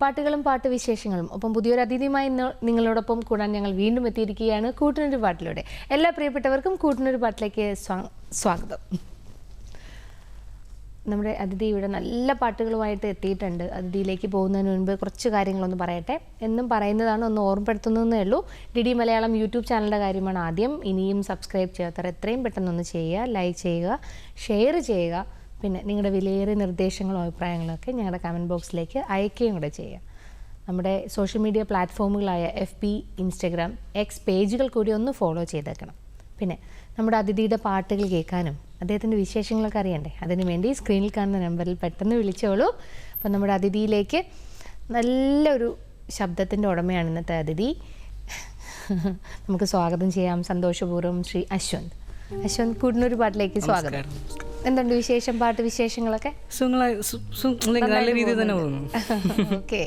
പാട്ടുകളും പാട്ട് വിശേഷങ്ങളും ഒപ്പം പുതിയൊരു അതിഥിയുമായി നിങ്ങളോടൊപ്പം കൂടാൻ ഞങ്ങൾ വീണ്ടും എത്തിയിരിക്കുകയാണ് കൂട്ടിനൊരു പാട്ടിലൂടെ. എല്ലാ പ്രിയപ്പെട്ടവർക്കും കൂട്ടിനൊരു പാട്ടിലേക്ക് സ്വാഗതം. നമ്മുടെ അതിഥി ഇവിടെ നല്ല പാട്ടുകളുമായിട്ട് എത്തിയിട്ടുണ്ട്. അതിഥിയിലേക്ക് പോകുന്നതിന് മുൻപ് കുറച്ച് കാര്യങ്ങളൊന്ന് പറയട്ടെ. എന്നും പറയുന്നതാണ്, ഒന്ന് ഓർമ്മപ്പെടുത്തുന്നതേ ഉള്ളൂ. DD മലയാളം യൂട്യൂബ് ചാനലിൻ്റെ കാര്യമാണ് ആദ്യം. ഇനിയും സബ്സ്ക്രൈബ് ചെയ്യാത്തവർ എത്രയും പെട്ടെന്നൊന്ന് ചെയ്യുക, ലൈക്ക് ചെയ്യുക, ഷെയർ ചെയ്യുക. പിന്നെ നിങ്ങളുടെ വിലയേറിയ നിർദ്ദേശങ്ങളും അഭിപ്രായങ്ങളും ഒക്കെ ഞങ്ങളുടെ കമൻറ്റ് ബോക്സിലേക്ക് അയക്കുകയും കൂടെ ചെയ്യുക. നമ്മുടെ സോഷ്യൽ മീഡിയ പ്ലാറ്റ്ഫോമുകളായ FB, Instagram, X പേജുകൾ കൂടി ഒന്ന് ഫോളോ ചെയ്തേക്കണം. പിന്നെ നമ്മുടെ അതിഥിയുടെ പാട്ടുകൾ കേൾക്കാനും അദ്ദേഹത്തിൻ്റെ വിശേഷങ്ങളൊക്കെ അറിയണ്ടേ, അതിനുവേണ്ടി സ്ക്രീനിൽ കാണുന്ന നമ്പറിൽ പെട്ടെന്ന് വിളിച്ചോളൂ. അപ്പം നമ്മുടെ അതിഥിയിലേക്ക് നല്ലൊരു ശബ്ദത്തിൻ്റെ ഉടമയാണ് ഇന്നത്തെ അതിഥി. നമുക്ക് സ്വാഗതം ചെയ്യാം സന്തോഷപൂർവ്വം ശ്രീ അശ്വന്ത്. അശ്വന്ത്, കൂട്ടിനൊരു പാട്ടിലേക്ക് സ്വാഗതം. എന്തുണ്ട് വിശേഷം, പാട്ട് വിശേഷങ്ങളൊക്കെ? നല്ല രീതിയിൽ തന്നെ പോകുന്നു. ഓക്കെ,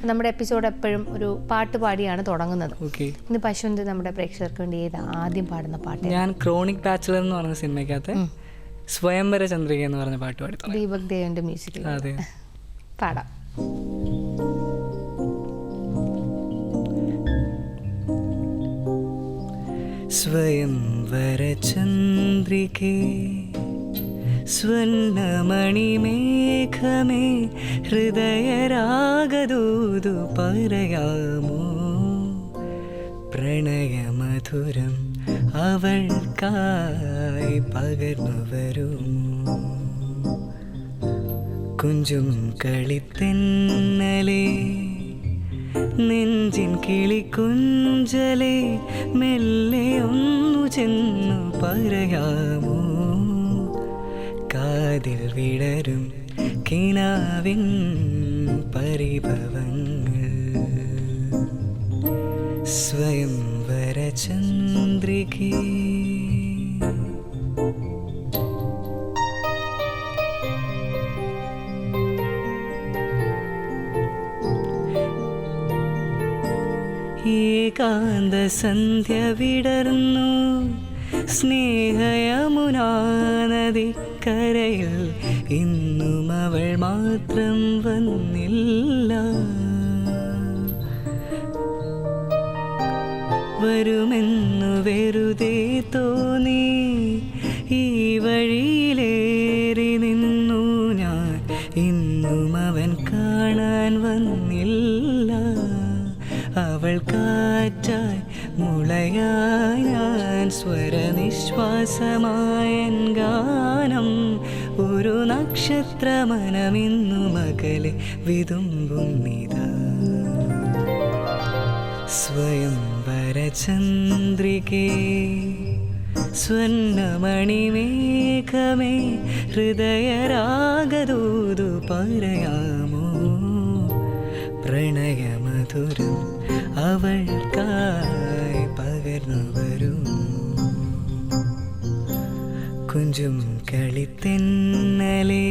നമ്മുടെ എപ്പിസോഡ് എപ്പോഴും ഒരു പാട്ട് പാടിയാണ് തുടങ്ങുന്നത്. ഇന്ന് അശ്വന്ത് നമ്മുടെ പ്രേക്ഷകർക്ക് വേണ്ടി ഏത് ആദ്യം പാടുന്ന പാട്ട്? ഞാൻ ക്രോണിക് ബാച്ചിലർ എന്ന് പറഞ്ഞ സിനിമയ്ക്കകത്ത് സ്വയംവര ചന്ദ്രിക എന്ന് പറഞ്ഞ പാട്ട് പാടി. ദീപക് ദേവന്റെ മ്യൂസിക്. അതെ, പാടാം. സ്വയംവര ചന്ദ്രികേ സ്വർണ്ണമണിമേഘമേ ഹൃദയരാഗദൂതു പറയാമോ, പ്രണയമധുരം അവൾക്കായി പകർന്നു വരുമോ, കുഞ്ചും കളിത്തെന്നലേ നെഞ്ചിൻ കിളിക്കുഞ്ചലേ മെല്ലെ ഒന്നു ചെന്നു പറയാമോ, കാതിൽ വിടരും കിനാവിൻ പരിഭവങ്ങൾ, സ്വയംവര ചന്ദ്രികേ. ഏകാന്ത സന്ധ്യ വിടർന്നു സ്നേഹയമുനാ നദിക്കരയിൽ, ഇന്നും അവൾ മാത്രം വന്നില്ല, വരുമെന്നു വെറുതെ തോന്നി ഈ വഴിയിലേറി നിന്നു ഞാൻ, ഇന്നും അവൻ കാണാൻ വന്നില്ല, അവൾ കാറ്റായി മുളയായി ഞാൻ സ്വരനിശ്വാസമായൻ ഗാനം, ഒരു നക്ഷത്രമനമിന്നു മകളെ വിതുമ്പുന്നിതാ, സ്വയംവര ചന്ദ്രികേ സ്വർണ്ണമണിമേഘമേ ഹൃദയരാഗദൂതു പറയാമോ, പ്രണയമധുരം അവൾക്കായി പകർന്നു വരുമോ, കുഞ്ചും കളിത്തെന്നലേ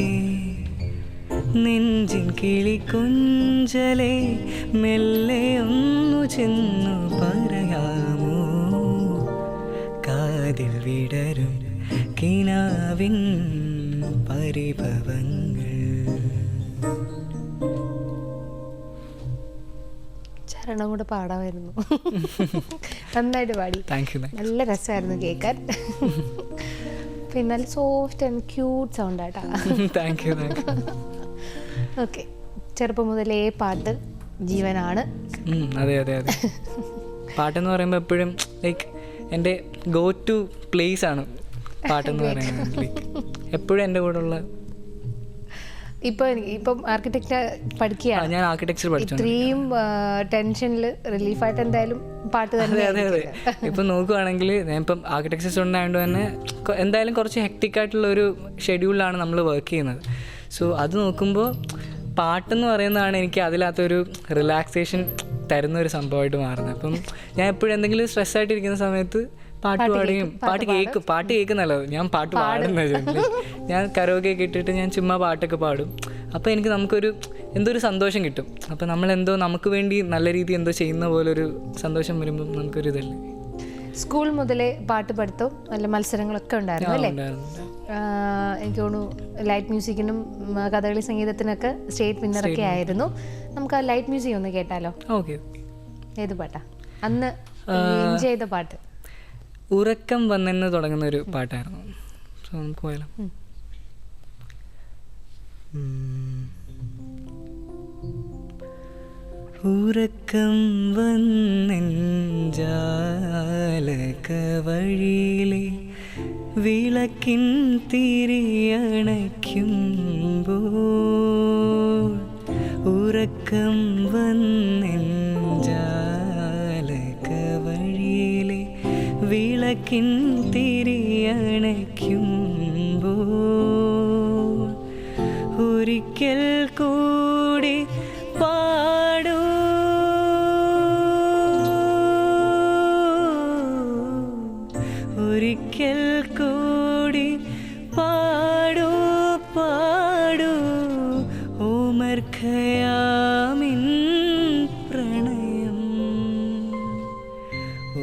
നെഞ്ചിൻ കിളിക്കുഞ്ചലേ മെല്ലെ ഒന്നു ചെന്നു പറയാമോ, കാതിൽ വിടരും കിനാവിൻ പരിഭവങ്ങൾ. ചരണം കൂടെ പാടാമായിരുന്നു. നന്നായിട്ട് പാടി, നല്ല രസമായിരുന്നു കേൾക്കാൻ. പിന്നെ നല്ല സോഫ്റ്റ് ആൻഡ് ക്യൂട്ട് സൗണ്ട് ആയിട്ടാ. ഓക്കെ, ചെറുപ്പം മുതലേ പാട്ട് ജീവനാണ്. അതെ അതെ അതെ, പാട്ടെന്ന് പറയുമ്പോൾ എപ്പോഴും ലൈക്ക് എൻ്റെ ഗോ ടു പ്ലേസ് ആണ് പാട്ടെന്ന് പറയുന്നത്. ലൈക്ക് എപ്പോഴും എൻ്റെ കൂടെ ഉള്ള. ഇപ്പം ആർക്കിടെക്ചർ പഠിക്കുകയാണ്. ഞാൻ ആർക്കിടെക്ചർ പഠിച്ചു. ഇത്രയും ടെൻഷനിൽ റിലീഫായിട്ട് എന്തായാലും പാട്ട് തന്നെ. അതെ അതെ, ഇപ്പം നോക്കുവാണെങ്കിൽ ഞാൻ ഇപ്പം ആർക്കിടെക്ചർ സ്റ്റുഡൻ്റ് ആയതുകൊണ്ട് തന്നെ എന്തായാലും കുറച്ച് ഹെക്ടിക് ആയിട്ടുള്ള ഒരു ഷെഡ്യൂളിലാണ് നമ്മൾ വർക്ക് ചെയ്യുന്നത്. സോ അത് നോക്കുമ്പോൾ പാട്ടെന്ന് പറയുന്നതാണ് എനിക്ക് അതിനകത്തൊരു റിലാക്സേഷൻ തരുന്നൊരു സംഭവമായിട്ട് മാറുന്നത്. അപ്പം ഞാൻ എപ്പോഴും എന്തെങ്കിലും സ്ട്രെസ്സായിട്ടിരിക്കുന്ന സമയത്ത് പാട്ട് പാടുകയും പാട്ട് കേൾക്കുന്നല്ലോ, ഞാൻ പാട്ട് പാടുന്നത്. ഞാൻ കരോക്കെ ഇട്ടിട്ട് ഞാൻ ചുമ്മാ പാട്ടൊക്കെ പാടും. അപ്പോൾ എനിക്ക് എന്തോ ഒരു സന്തോഷം കിട്ടും. അപ്പോൾ നമ്മളെന്തോ നമുക്ക് വേണ്ടി നല്ല രീതിയിൽ എന്തോ ചെയ്യുന്ന പോലൊരു സന്തോഷം വരുമ്പം നമുക്കൊരു ഇതല്ലേ. സ്കൂൾ മുതലേ പാട്ട് പഠിത്തവും നല്ല മത്സരങ്ങളൊക്കെ ഉണ്ടായിരുന്നു അല്ലേ? എനിക്ക് തോന്നുന്നു ലൈറ്റ് മ്യൂസിക്കിനും കഥകളി സംഗീതത്തിനൊക്കെ സ്റ്റേറ്റ് വിന്നറൊക്കെ ആയിരുന്നു. നമുക്ക് ആ ലൈറ്റ് മ്യൂസിക് ഒന്ന് കേട്ടാലോ? ഓക്കെ. ഏത് പാട്ടാ അന്ന് എൻജോയ് ചെയ്ത പാട്ട്? ഉറക്കം വന്നെന്ന് തുടങ്ങുന്ന ഒരു പാട്ടായിരുന്നു. സോ നമുക്ക് പോയാലോ? ഉറക്കം വന്നെഞ്ചാലകവഴിയിലെ വിളക്കിൻ തിരിയണയ്ക്കുമ്പോൾ, ഉറക്കം വന്നെഞ്ചാലകവഴിയിലെ വിളക്കിൻ തിരിയണയ്ക്കുമ്പോൾ, ഒരിക്കൽ കൂടി പാടൂ ഒരിക്കൽ കൂടി പാടൂ പാടൂ ഓമർ ഖയാമിൻ പ്രണയം,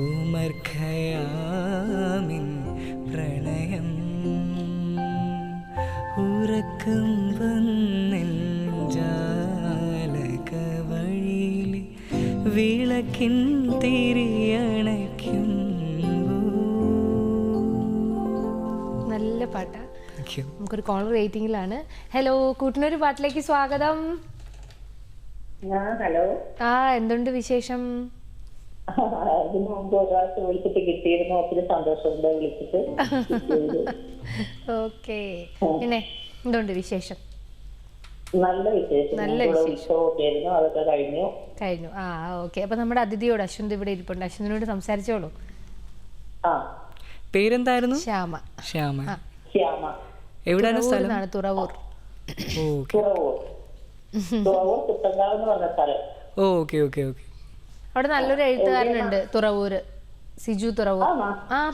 ഓമർ ഖയാമിൻ പ്രണയം. ഉറക്കം വന്നെഞ്ചാലകവഴിയിലെ വിളക്കിൻ തിരിയണയ്ക്കും. നല്ല പാട്ടാ. നമുക്കൊരു കോളർ വെയിറ്റിംഗിലാണ്. ഹലോ, കൂട്ടിനൊരു പാട്ടിലേക്ക് സ്വാഗതം. ഹലോ. എന്തുണ്ട് വിശേഷം? ഇതിന് മുമ്പ് ഒരു പ്രാവശ്യം വിളിച്ചിട്ട് കിട്ടിയിരുന്നു. ഒത്തിരി സന്തോഷമുണ്ട് വിളിച്ചിട്ട്. ഓക്കെ, പിന്നെ എന്തുണ്ട് വിശേഷം? നല്ല വിശേഷം. നല്ല വിശേഷം. അതൊക്കെ കഴിഞ്ഞു. ഓക്കെ. അപ്പൊ നമ്മുടെ അതിഥിയോട് അശ്വന്ത് ഇവിടെ ഇരിപ്പുണ്ട്. അശ്വന്തിനോട് സംസാരിച്ചോളൂ. പേരെന്തായിരുന്നു? ശ്യാമ. ശ്യാമ. ശ്യാമ. എവിടെയാണ് സ്ഥലം? തുറവൂർ. തുറവൂർ കുട്ടങ്കാവ് എന്ന് പറഞ്ഞ സ്ഥലം. Okay okay okay. അവിടെ നല്ലൊരു എഴുത്തുകാരനുണ്ട് തുറവൂര്, സിജു തുറവൂർ.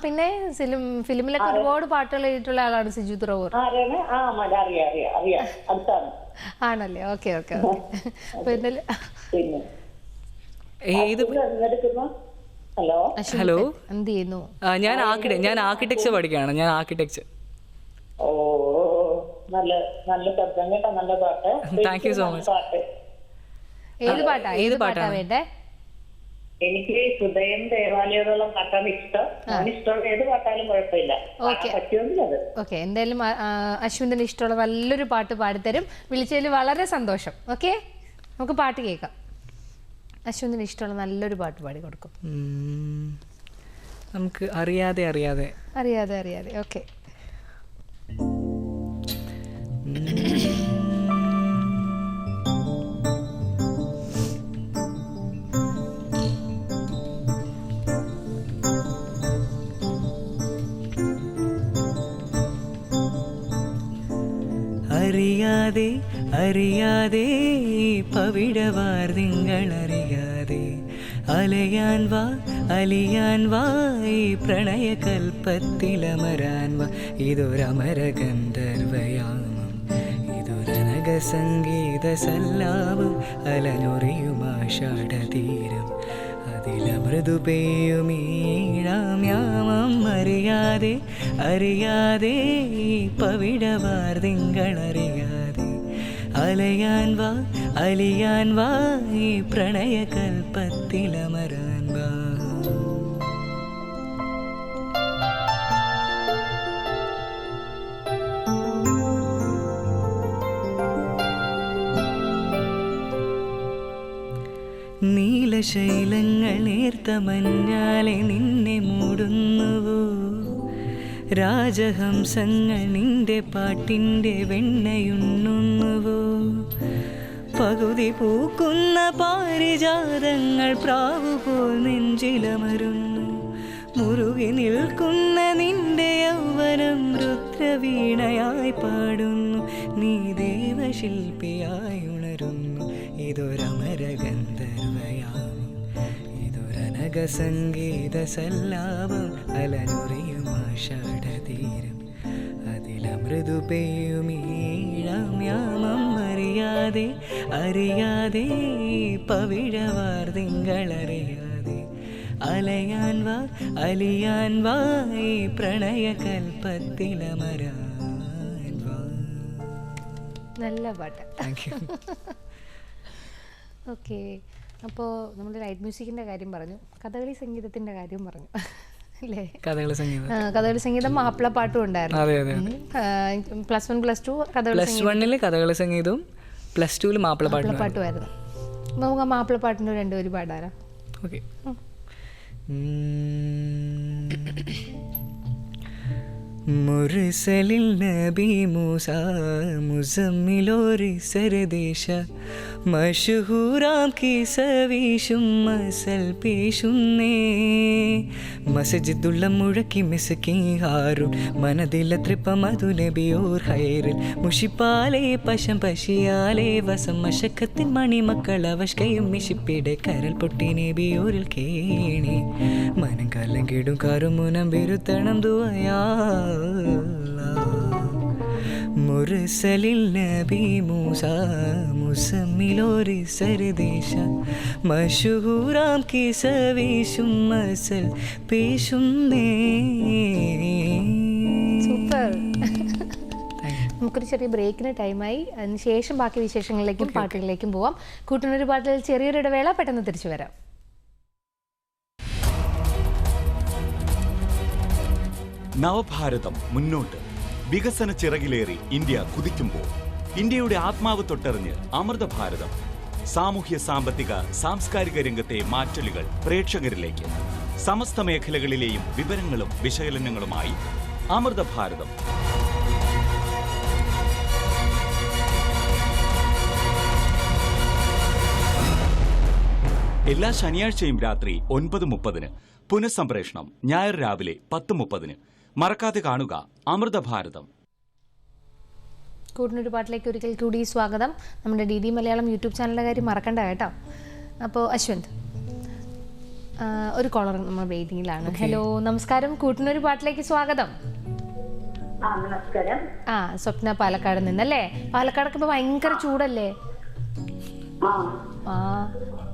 പിന്നെ ഫിലിമിലൊക്കെ ഒരുപാട് പാട്ടുകൾ എഴുതിയിട്ടുള്ള ആളാണ് സിജു തുറവൂർ. ആണല്ലേ? Okay okay okay. ഹലോ, എന്ത് ചെയ്യുന്നു? ഞാൻ ആർക്കിടെക്ചർ പഠിക്കുകയാണ്. ഞാൻ ആർക്കിടെക്ചർ. ഓ, നല്ല നല്ല ശബ്ദം കേട്ടോ, നല്ല പാട്ട്. Thank you so much. ഏത് പാട്ടാ വേണ്ടേ? എനിക്ക് ഹൃദയം ദേവാലയത്തോളം പാട്ടാണ് ഇഷ്ടം. ഇഷ്ടമുള്ള ഏത് പാട്ടാലും കുഴപ്പമില്ല, പറ്റുമെങ്കിൽ. ഓക്കെ, എന്തായാലും അശ്വിന്തിന് ഇഷ്ടമുള്ള നല്ലൊരു പാട്ട് പാടിത്തരും. വിളിച്ചതിൽ വളരെ സന്തോഷം. ഓക്കെ, നമുക്ക് പാട്ട് കേൾക്കാം. അശ്വിന്തിന് ഇഷ്ടമുള്ള നല്ലൊരു പാട്ട് പാടി കൊടുക്കും. നമുക്ക് അറിയാതെ അറിയാതെ അറിയാതെ അറിയാതെ. ഓക്കെ. അറിയാതെ അറിയാതെ പവിഴവാർതിങ്കളറിയാതെ അലയാൻ വാ അലിയാൻ വാ ഈ പ്രണയകൽപ്പത്തിലമരാൻ വാ. ഇതൊരമരഗന്ധർവയാമം, ഇതൊരനക സംഗീത സല്ലാപം, അലനൊറിയുമാഷാഢതീരം, അതിലമൃദു പെയ്യുമീഴാം യാമം. അറിയാതെ അറിയാതെ പവിഴവാർതിങ്കളറിയാതെ അലയാൻ വാ അലിയാൻ വാ ഈ പ്രണയകൽപ്പത്തിലമരാൻ വാ. നീലശൈലങ്ങൾ നേർത്ത മഞ്ഞാലെ നിന്നെ മൂടുന്നുവോ, രാജഹംസങ്ങൾ നിന്റെ പാട്ടിൻ്റെ വെണ്ണയുണ്ണുന്നുവോ, പകുതി പൂക്കുന്ന പാരിജാതങ്ങൾ പ്രാവുപോൽ നെഞ്ചിലമരുന്നു, മുറുകി നിൽക്കുന്ന നിന്റെ യൗവനം രുദ്രവീണയായി പാടുന്നു, നീ ദേവശില്പിയായി ഉണരുന്നു. ഇതൊരമരഗന്ധർവയാമം, ഇതൊരനക സംഗീത സല്ലാപം, അലനുറിയുമാഷാഢതീരം, അതിലമൃദു പെയ്യുമീഴാം യാമം. അറിയാതെ അറിയാതെ പവിഴവാർതിങ്കളറിയാതെ അലയാൻ വാ അലിയാൻ വാ ഈ പ്രണയകൽപ്പത്തിലമരാൻ വാ. നല്ല പാട്ട്. Thank you. ഓക്കെ, അപ്പോൾ നമ്മൾ ലൈറ്റ് മ്യൂസിക്കിൻ്റെ കാര്യം പറഞ്ഞു, കഥകളി സംഗീതത്തിൻ്റെ കാര്യം പറഞ്ഞു അല്ലേ? കഥകളി സംഗീതം, കഥകളി സംഗീതം മാപ്പിളപ്പാട്ടും ഉണ്ടായിരുന്നു. അതെ അതെ. +1 +2 കഥകളി +1 കഥകളി സംഗീതവും +2 മാപ്പിളപ്പാട്ടുമായിരുന്നു. നമുക്ക് ആ മാപ്പിളപ്പാട്ടിൻ്റെ രണ്ടുപേരും പാടാറാ? ഓക്കെ. മുർസലിൽ നബി മൂസ മുസമ്മിലോരി സർദേശ മഷഹൂറാം കിസവീശും മസൽ പേശുന്നേ മസജിദുള്ള മുഴക്കി മിസ്കി ഹാറുൻ മനതില തൃപ്പ മധു നബിയോർ ഹൈറിൽ മുഷിപ്പാലേ പശം പശിയാലേ വസം മശക്കത്തിൻ മണിമക്കൾ അവഷ്കയും മിഷിപ്പിടെ കരൽ പൊട്ടി നബിയോരിൽ കേണി മനം കല്ലം കിടും കാറുമുനം വിരുത്തണം ദുആയാ മുർസലിൽ നബി മൂസ മുസമ്മിലോരി സർദേശ മഷഹൂറാം കിസവീശും മസൽ പേശുന്നേ. സൂപ്പർ. നമുക്കൊരു ചെറിയ ബ്രേക്കിന് ടൈമായി. അതിനുശേഷം ബാക്കി വിശേഷങ്ങളിലേക്കും പാട്ടുകളിലേക്കും പോവാം. കൂട്ടുന്നൊരു പാട്ടിൽ ചെറിയൊരു ഇടവേള, പെട്ടെന്ന് തിരിച്ചു വരാം. നവഭാരതം മുന്നോട്ട്, വികസന ചിറകിലേറി ഇന്ത്യ കുതിക്കുമ്പോൾ ഇന്ത്യയുടെ ആത്മാവ് തൊട്ടറിഞ്ഞ് അമൃത ഭാരതം. സാമൂഹ്യ സാമ്പത്തിക സാംസ്കാരിക രംഗത്തെ മാറ്റലുകൾ പ്രേക്ഷകരിലേക്ക്. സമസ്ത മേഖലകളിലെയും വിവരങ്ങളും വിശകലനങ്ങളുമായി അമൃത ഭാരതം. എല്ലാ ശനിയാഴ്ചയും രാത്രി 9:30, പുനഃസംപ്രേഷണം ഞായർ രാവിലെ 10:30. മറക്കാതെ കാണുക അമൃത ഭാരതം. കൂട്ടിനൊരു പാട്ടിലേക്ക് ഒരിക്കൽ കൂടി സ്വാഗതം. നമ്മുടെ DD മലയാളം യൂട്യൂബ് ചാനലിൻ്റെ കാര്യം മറക്കണ്ട കേട്ടോ. അപ്പോൾ അശ്വന്ത്, ഒരു കോളർ നമ്മൾ വെയിറ്റിംഗിലാണ്. ഹലോ, നമസ്കാരം. കൂട്ടിനൊരു പാട്ടിലേക്ക് സ്വാഗതം. നമസ്കാരം. സ്വപ്ന പാലക്കാട് നിന്നല്ലേ? പാലക്കാടൊക്കെ ഇപ്പൊ ഭയങ്കര ചൂടല്ലേ?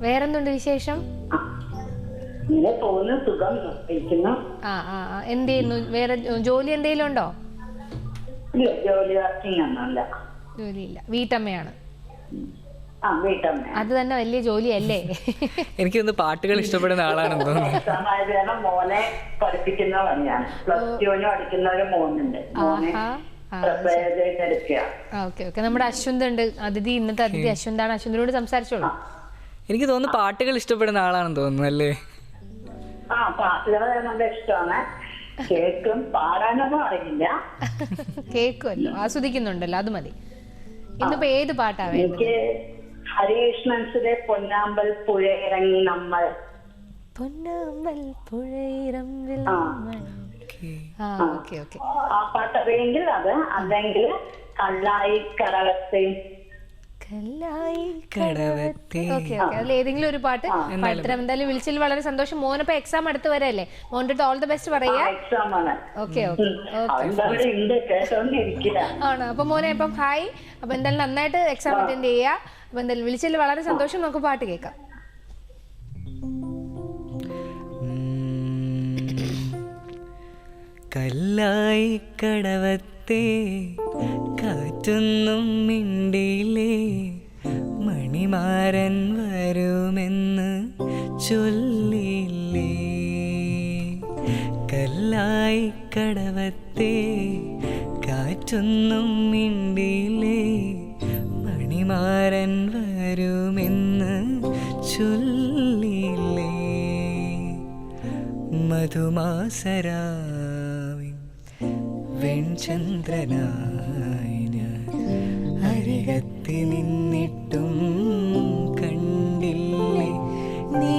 വേറെന്തുണ്ട് വിശേഷം? എന്ത് ചെയ്യുന്നു? വേറെ ജോലി എന്തെങ്കിലും ഉണ്ടോ? ജോലിയില്ല, വീട്ടമ്മയാണ്. അത് തന്നെ വലിയ ജോലിയല്ലേ? എനിക്കൊന്ന് പാട്ടുകൾ ഇഷ്ടപ്പെടുന്ന ആളാണെന്ന് തോന്നുന്നു. മോനെ പഠിപ്പിക്കുന്ന പണിയാണ്. +2 പഠിക്കുന്ന ഒരു മോനുണ്ട്. Okay okay. നമ്മുടെ അശ്വന്ത് ഉണ്ട്, അതിഥി. ഇന്നത്തെ അതിഥി അശ്വന്താണ്. അശ്വന്തിനോട് സംസാരിച്ചോളൂ. എനിക്ക് തോന്നുന്നു പാട്ടുകൾ ഇഷ്ടപ്പെടുന്ന ആളാണെന്ന് തോന്നുന്നു അല്ലേ? പാട്ടുകൾ നല്ല ഇഷ്ടമാണ്. കേൾക്കും, പാടാനൊന്നും അറിയില്ല. കേൾക്കുമല്ലോ, ആസ്വദിക്കുന്നുണ്ടല്ലോ, അത് മതി. ഇന്നിപ്പോ ഏത് പാട്ടാ വേണ്ടത്? എനിക്ക് ഹരികൃഷ്ണൻസിലെ പൊന്നാമ്പൽ പുഴയിറങ്ങി നമ്മൾ. പൊന്നാമ്പൽ പുഴയിറമ്പിൽ നമ്മൾ. ആ പാട്ട് അറിയെങ്കിൽ അത്, അല്ലെങ്കിൽ കല്ലായി കടവത്തെ. ഏതെങ്കിലും ഒരു പാട്ട് പാട്ടം. എന്തായാലും വിളിച്ചതിൽ വളരെ സന്തോഷം. മോനപ്പോ എക്സാം അടുത്ത് വരല്ലേ? മോൻ്റെ ഓൾ ദ ബെസ്റ്റ് പറയാ. ഓക്കെ ഓക്കെ ആണോ? അപ്പൊ മോനെ ഇപ്പം ഹായ്. അപ്പൊ എന്തായാലും നന്നായിട്ട് എക്സാം അറ്റൻഡ് ചെയ്യാ. അപ്പൊ എന്തായാലും വിളിച്ചതിൽ വളരെ സന്തോഷം. നമുക്ക് പാട്ട് കേൾക്കാം. കല്ലായി കടവത്തെ കാറ്റൊന്നും മിണ്ടിയില്ലേ, മണിമാരൻ വരുമെന്ന് ചൊല്ലില്ലേ. കല്ലായി കടവത്തെ കാറ്റൊന്നും മിണ്ടിയില്ലേ, മണിമാരൻ വരുമെന്ന് ചൊല്ലില്ലേ. മധുമാസരാവിൻ വെൺചന്ദ്രനായി ഞാൻ അരികത്തി നിന്നിട്ടും കണ്ടില്ലേ, നീ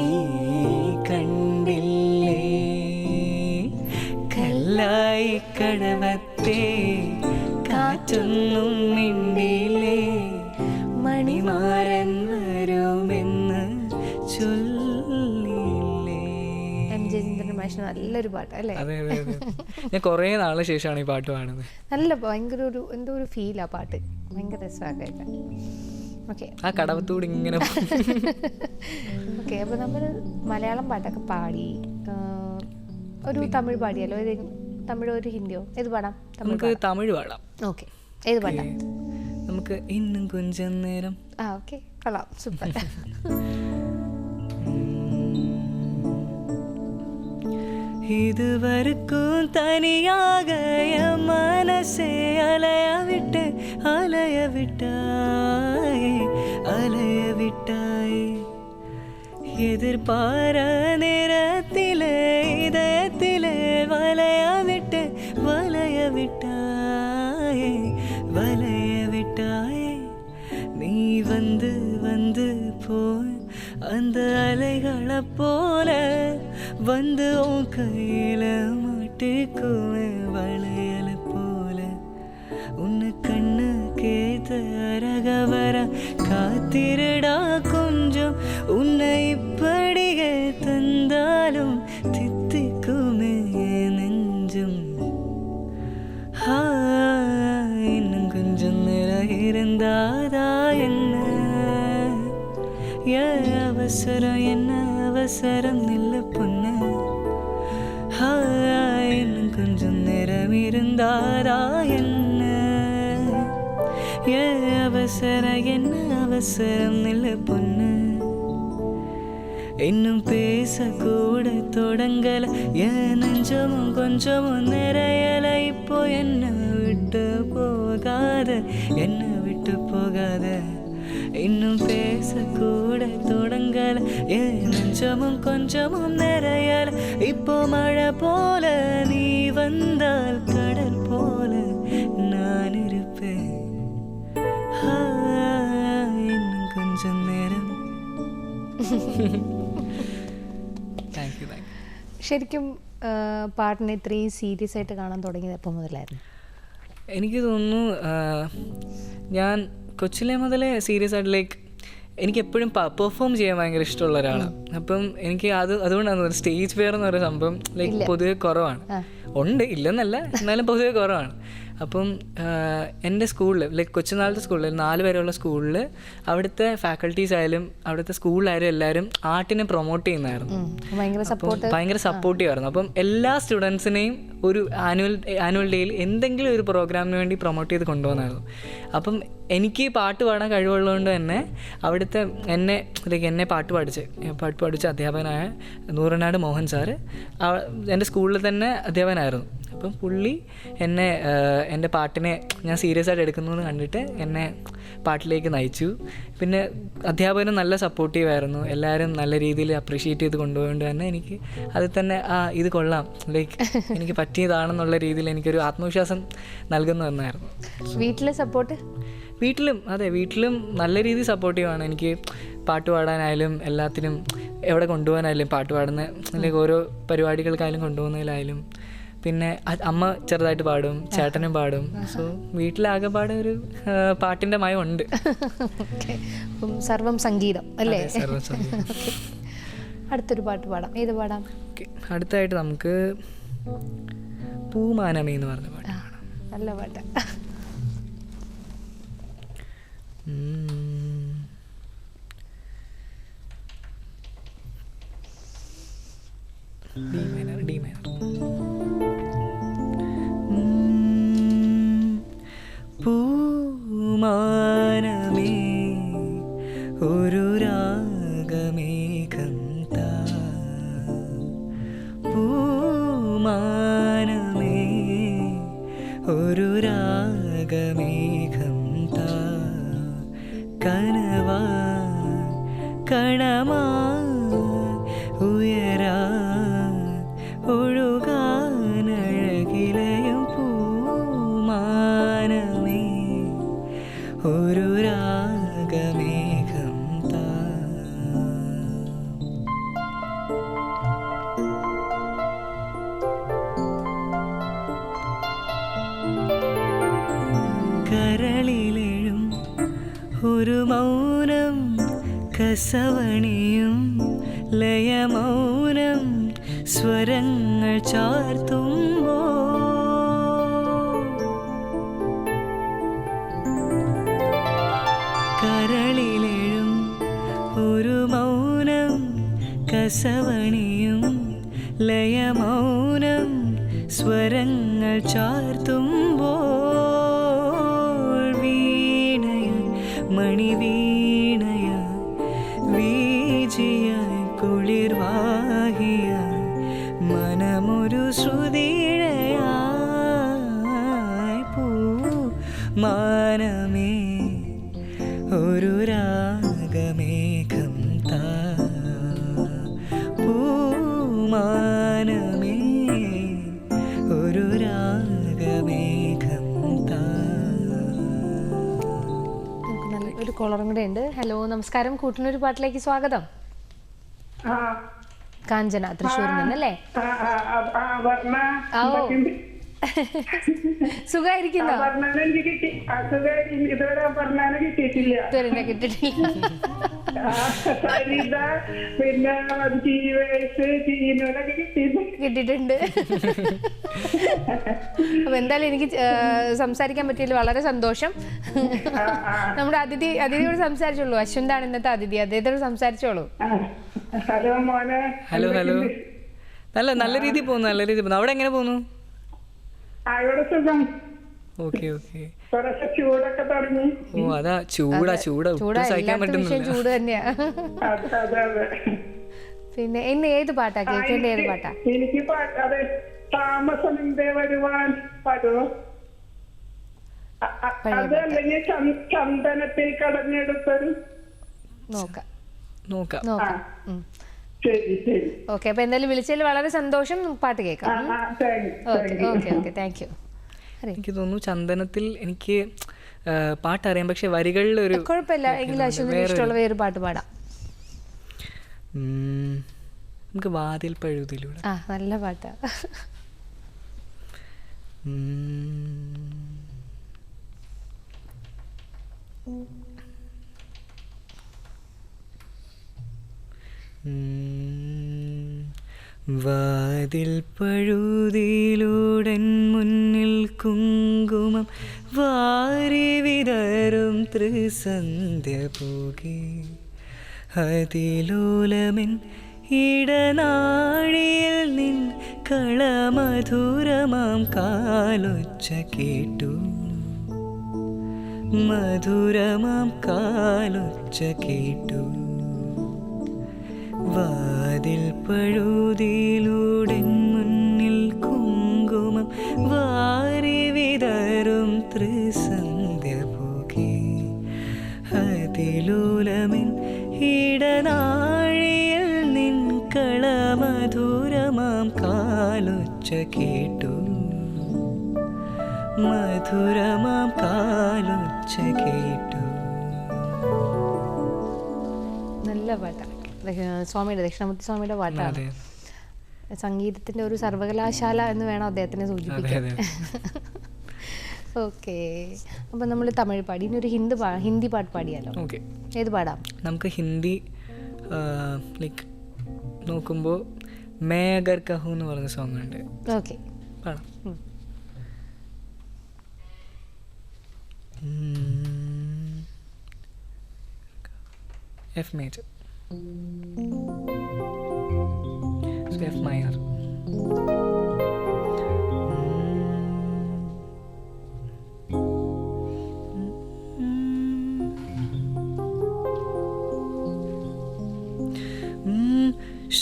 കണ്ടില്ലേ. കല്ലായി കടവത്തെ കാറ്റൊന്നും മിണ്ടിയില്ലേ, മണിമാരൻ വരുമെന്ന് ചൊല്ലില്ലേ. നല്ലൊരു പാട്ട് അല്ലേ? അതെ അതെ അതെ. ഞാൻ കുറേ നാളിന് ശേഷമാണ് ഈ പാട്ട് പാടുന്നത്. നല്ല ഭയങ്കര ഒരു എന്തോ ഒരു ഫീലാ പാട്ട്. ഭയങ്കര രസമാണ് കേൾക്കാൻ. ഓക്കെ, ആ കടവത്തൂടെ ഇങ്ങനെ. ഓക്കെ, അപ്പോൾ നമ്മൾ മലയാളം പാട്ടൊക്കെ പാടി, ഒരു തമിഴ് പാടിയാലോ? ഏതെങ്കിലും തമിഴോ ഒരു ഹിന്ദിയോ ഏത് പാടാം? നമുക്ക് തമിഴ് പാടാം. ഓക്കെ, ഏത് പാടാം? നമുക്ക് ഇന്നും കൊഞ്ചം നേരം. ഓക്കെ, കൊള്ളാം, സൂപ്പർ. இதுவரைக்கும் தனியாக என் மனசே அலைய விட்டாய் எதிர்பார நேரத்திலே இதயத்திலே வளைய விட்டாய் நீ வந்து வந்து போய் அந்த அலைகளை போல வந்து உன் கையில மாட்டிக்குவே வளையல போல உன்னை கண்ணு கேத்த அரகவர காத்திருடா கொஞ்சம் உன்னை இப்படியே தந்தாலும் தித்திக்குமே நெஞ்சம். இன்னும் கொஞ்சம் நேரம் இருந்தாதா என்ன அவசரம், என்ன அவசரம் நில்ல பொண்ணு. இன்னும் கொஞ்சம் நேரம் இருந்தாரா என்ன அவசரம், என்ன அவசரம் நில்ல பொண்ணு. இன்னும் பேசக்கூட தொடங்கல என் நெஞ்சமும் கொஞ்சமும் நிறையல. இப்போ என்ன விட்டு போகாத இன்னும் பேசக்கூட தொடங்கல என் நெஞ்சமும் கொஞ்சமும் நிறையல. இப்போ மழை போல நீ வந்தால் கடல் போல நான் இருப்பேன். இன்னும் கொஞ்சம் நேரம். ശരിക്കും പാട്ടിനെ ഇത്രയും സീരിയസ് ആയിട്ട് കാണാൻ തുടങ്ങിയത് എപ്പോൾ മുതലായിരുന്നു? എനിക്ക് തോന്നുന്നു ഞാൻ കൊച്ചിലെ മുതലേ സീരിയസ് ആയിട്ട് ലൈക്ക് എനിക്ക് എപ്പോഴും പെർഫോം ചെയ്യാൻ ഭയങ്കര ഇഷ്ടമുള്ള ഒരാളാണ്. അപ്പം എനിക്ക് അതുകൊണ്ടാണ് സ്റ്റേജ് ഫിയർ എന്ന് പറയുന്ന സംഭവം ലൈക്ക് പൊതുവെ കുറവാണ്. ഉണ്ട്, ഇല്ലെന്നല്ല, എന്നാലും പൊതുവെ കുറവാണ്. അപ്പം എൻ്റെ സ്കൂളിൽ ലൈക്ക് കൊച്ചുനാളത്തെ സ്കൂളിൽ 4 വരെയുള്ള സ്കൂളിൽ അവിടുത്തെ ഫാക്കൽറ്റീസ് ആയാലും അവിടുത്തെ സ്കൂളിലായാലും എല്ലാവരും ആർട്ടിനെ പ്രൊമോട്ട് ചെയ്യുന്നതായിരുന്നു. ഭയങ്കര സപ്പോർട്ടീവ് ആയിരുന്നു. അപ്പം എല്ലാ സ്റ്റുഡൻസിനെയും ഒരു ആനുവൽ ഡേയിൽ എന്തെങ്കിലും ഒരു പ്രോഗ്രാമിന് വേണ്ടി പ്രൊമോട്ട് ചെയ്ത് കൊണ്ടുപോകുന്നതായിരുന്നു. അപ്പം എനിക്ക് പാട്ട് പാടാൻ കഴിവുള്ളതുകൊണ്ട് തന്നെ അവിടുത്തെ എന്നെ പാട്ട് പഠിച്ച അധ്യാപകനായ നൂറനാട് മോഹൻ സാറ് എൻ്റെ സ്കൂളിൽ തന്നെ അധ്യാപകനായിരുന്നു. അപ്പം പുള്ളി എൻ്റെ പാട്ടിനെ ഞാൻ സീരിയസ് ആയിട്ട് എടുക്കുന്നു എന്ന് കണ്ടിട്ട് എന്നെ പാട്ടിലേക്ക് നയിച്ചു. പിന്നെ അധ്യാപകനും നല്ല സപ്പോർട്ടീവായിരുന്നു. എല്ലാവരും നല്ല രീതിയിൽ അപ്രീഷിയേറ്റ് ചെയ്ത് കൊണ്ടുപോയതുകൊണ്ട് തന്നെ എനിക്ക് അതിൽ തന്നെ ഇത് കൊള്ളാം, ലൈക്ക് എനിക്ക് പറ്റിയതാണെന്നുള്ള രീതിയിൽ എനിക്കൊരു ആത്മവിശ്വാസം നൽകുന്ന ഒന്നായിരുന്നു. വീട്ടിലെ സപ്പോർട്ട്? വീട്ടിലും നല്ല രീതിയിൽ സപ്പോർട്ടീവാണ്. എനിക്ക് പാട്ട് പാടാനായാലും എല്ലാത്തിനും എവിടെ കൊണ്ടുപോകാനായാലും പാട്ട് പാടുന്ന ലൈക്ക് ഓരോ പരിപാടികൾക്കായാലും കൊണ്ടുപോകുന്നതിലായാലും. പിന്നെ അമ്മ ചെറുതായിട്ട് പാടും, ചേട്ടനും പാടും. സോ വീട്ടിലാകെപ്പാടെ ഒരു പാട്ടിൻ്റെ മയമുണ്ട്. സർവം സംഗീതം അല്ലേ? സർവം സംഗീതം. അടുത്തൊരു പാട്ട് പാടാം. ഏത് പാടാം? അടുത്തായിട്ട് നമുക്ക് പൂമാനമേ എന്ന് പറഞ്ഞ പാട്ട്. നല്ല പാട്ട്. D minor. പൂമാനമേ ഒരു രാഗമേഘം താ, പൂമാനമേ ഒരു രാഗമേഘം താ, കനവാ കണമാ ഉയരാ ഒഴുകാനഴകിലയും പൂമാനമേ ഒരു രാഗമേഘം താ. കരളിലെഴും ഒരു മൗനം കസവണിയും ലയമൗനം സ്വരങ്ങൾ ചാർത്തുമ്പോ കരളിലെഴും ഒരു മൗനം രസവണിയും ലയമൗനം സ്വരങ്ങൾ ചാർത്തുമ്പോൾ വീണയ മണിവീണയ വീജിയ കുളിർവാഹിയ മനമൊരു ശ്രുതിഴയായി പൂ മാനമേ ഒരു രാഗമേഘം താ പൂമാനമേ ഒരു രാഗമേഘം താ. നമുക്ക് നല്ല ഒരു കോളറും കൂടെ ഉണ്ട്. ഹലോ, നമസ്കാരം. കൂട്ടിനൊരു പാട്ടിലേക്ക് സ്വാഗതം. കാഞ്ചന, തൃശ്ശൂരിൽ നിന്നല്ലേ? സുഖായിരിക്കുന്നോ? ഇതുവരെ കിട്ടിയിട്ടില്ല. കിട്ടിയിട്ടുണ്ട്. അപ്പൊ എന്തായാലും എനിക്ക് സംസാരിക്കാൻ പറ്റിയതിൽ വളരെ സന്തോഷം. നമ്മുടെ അതിഥിയോട് സംസാരിച്ചോളൂ. അശ്വന്താണ് ഇന്നത്തെ അതിഥി. അദ്ദേഹത്തോട് സംസാരിച്ചോളൂ. ഹലോ മോനെ. Hello hello. നല്ല രീതിയിൽ പോകുന്നു, നല്ല രീതിയിൽ പോകുന്നു. അവിടെ എങ്ങനെ പോകുന്നു? ഇവിടെ സുഖം. Okay okay. ചൂടൊക്കെ തുടങ്ങി. ഓ അതാ ചൂട് സഹിക്കാൻ പറ്റുന്നില്ല. ചൂട് തന്നെയാ. പിന്നെ ഇന്ന് ഏത് പാട്ടാ കേൾക്കേണ്ട? ഏത് പാട്ടാ? എനിക്ക് അതെ, താമസം എന്തേ വരുവാൻ പറ്റുമോ? അതല്ലെങ്കിൽ ചന്ദനത്തിൽ കടഞ്ഞെടുത്തൊരു. നോക്കാം. ശരി ശരി. ഓക്കെ, അപ്പൊ എന്തായാലും വിളിച്ചതിൽ വളരെ സന്തോഷം. പാട്ട് കേൾക്കാം. Okay, thank you. എനിക്ക് തോന്നുന്നു ചന്ദനത്തിൽ എനിക്ക് പാട്ടറിയാം, പക്ഷെ വരികളിൽ ഒരു കുഴപ്പമില്ല. എങ്കിലും അശ്വന്തിന് ഇഷ്ടമുള്ള വേറെ പാട്ട് പാടാം. നമുക്ക് വാതിൽ പഴുതിലൂടെ. നല്ല പാട്ടാ. വാതിൽ പഴുതിലൂടൻ മുന്നിൽ കുങ്കുമം വാരി വിതറും ത്രിസന്ധ്യ പോകെ അതിലോലമെൻ ഇടനാഴിയിൽ നിൻ കളമധുരമാം കാലൊച്ച കേട്ടു, മധുരമാം കാലൊച്ച കേട്ടു. വാതിൽ പഴുതിലൂടെ മുന്നിൽ കുങ്കുമം വാരി വിതറും ത്രിസന്ധ്യ പോകെ അതിലൂലമിൻ ഇടനാഴിയിൽ നിൻ കളമധുരമാം കാലൊച്ച കേട്ടു, മധുരമാം കാലൊച്ച കേട്ടു. നല്ല പാട്ടാണ്. സ്വാമിയുടെ, ദക്ഷിണാമൂർത്തി സ്വാമിയുടെ പാട്ടാണ്. സംഗീതത്തിന്റെ ഒരു സർവകലാശാല എന്ന് വേണം അദ്ദേഹത്തിനെ സൂചിപ്പിക്കാൻ. ഓക്കെ, അപ്പൊ നമ്മൾ തമിഴ് പാടി. ഇനി ഒരു ഹിന്ദി പാട്ട് പാടിയാലോ? ഓക്കെ, ഏത് പാടാം? നമുക്ക് ഹിന്ദി ലൈക്ക് നോക്കുമ്പോൾ മേ അഗർ കഹൂ എന്ന് പറഞ്ഞ സോങ് ഉണ്ട്. ഓക്കെ, പാടാം. F major, F minor.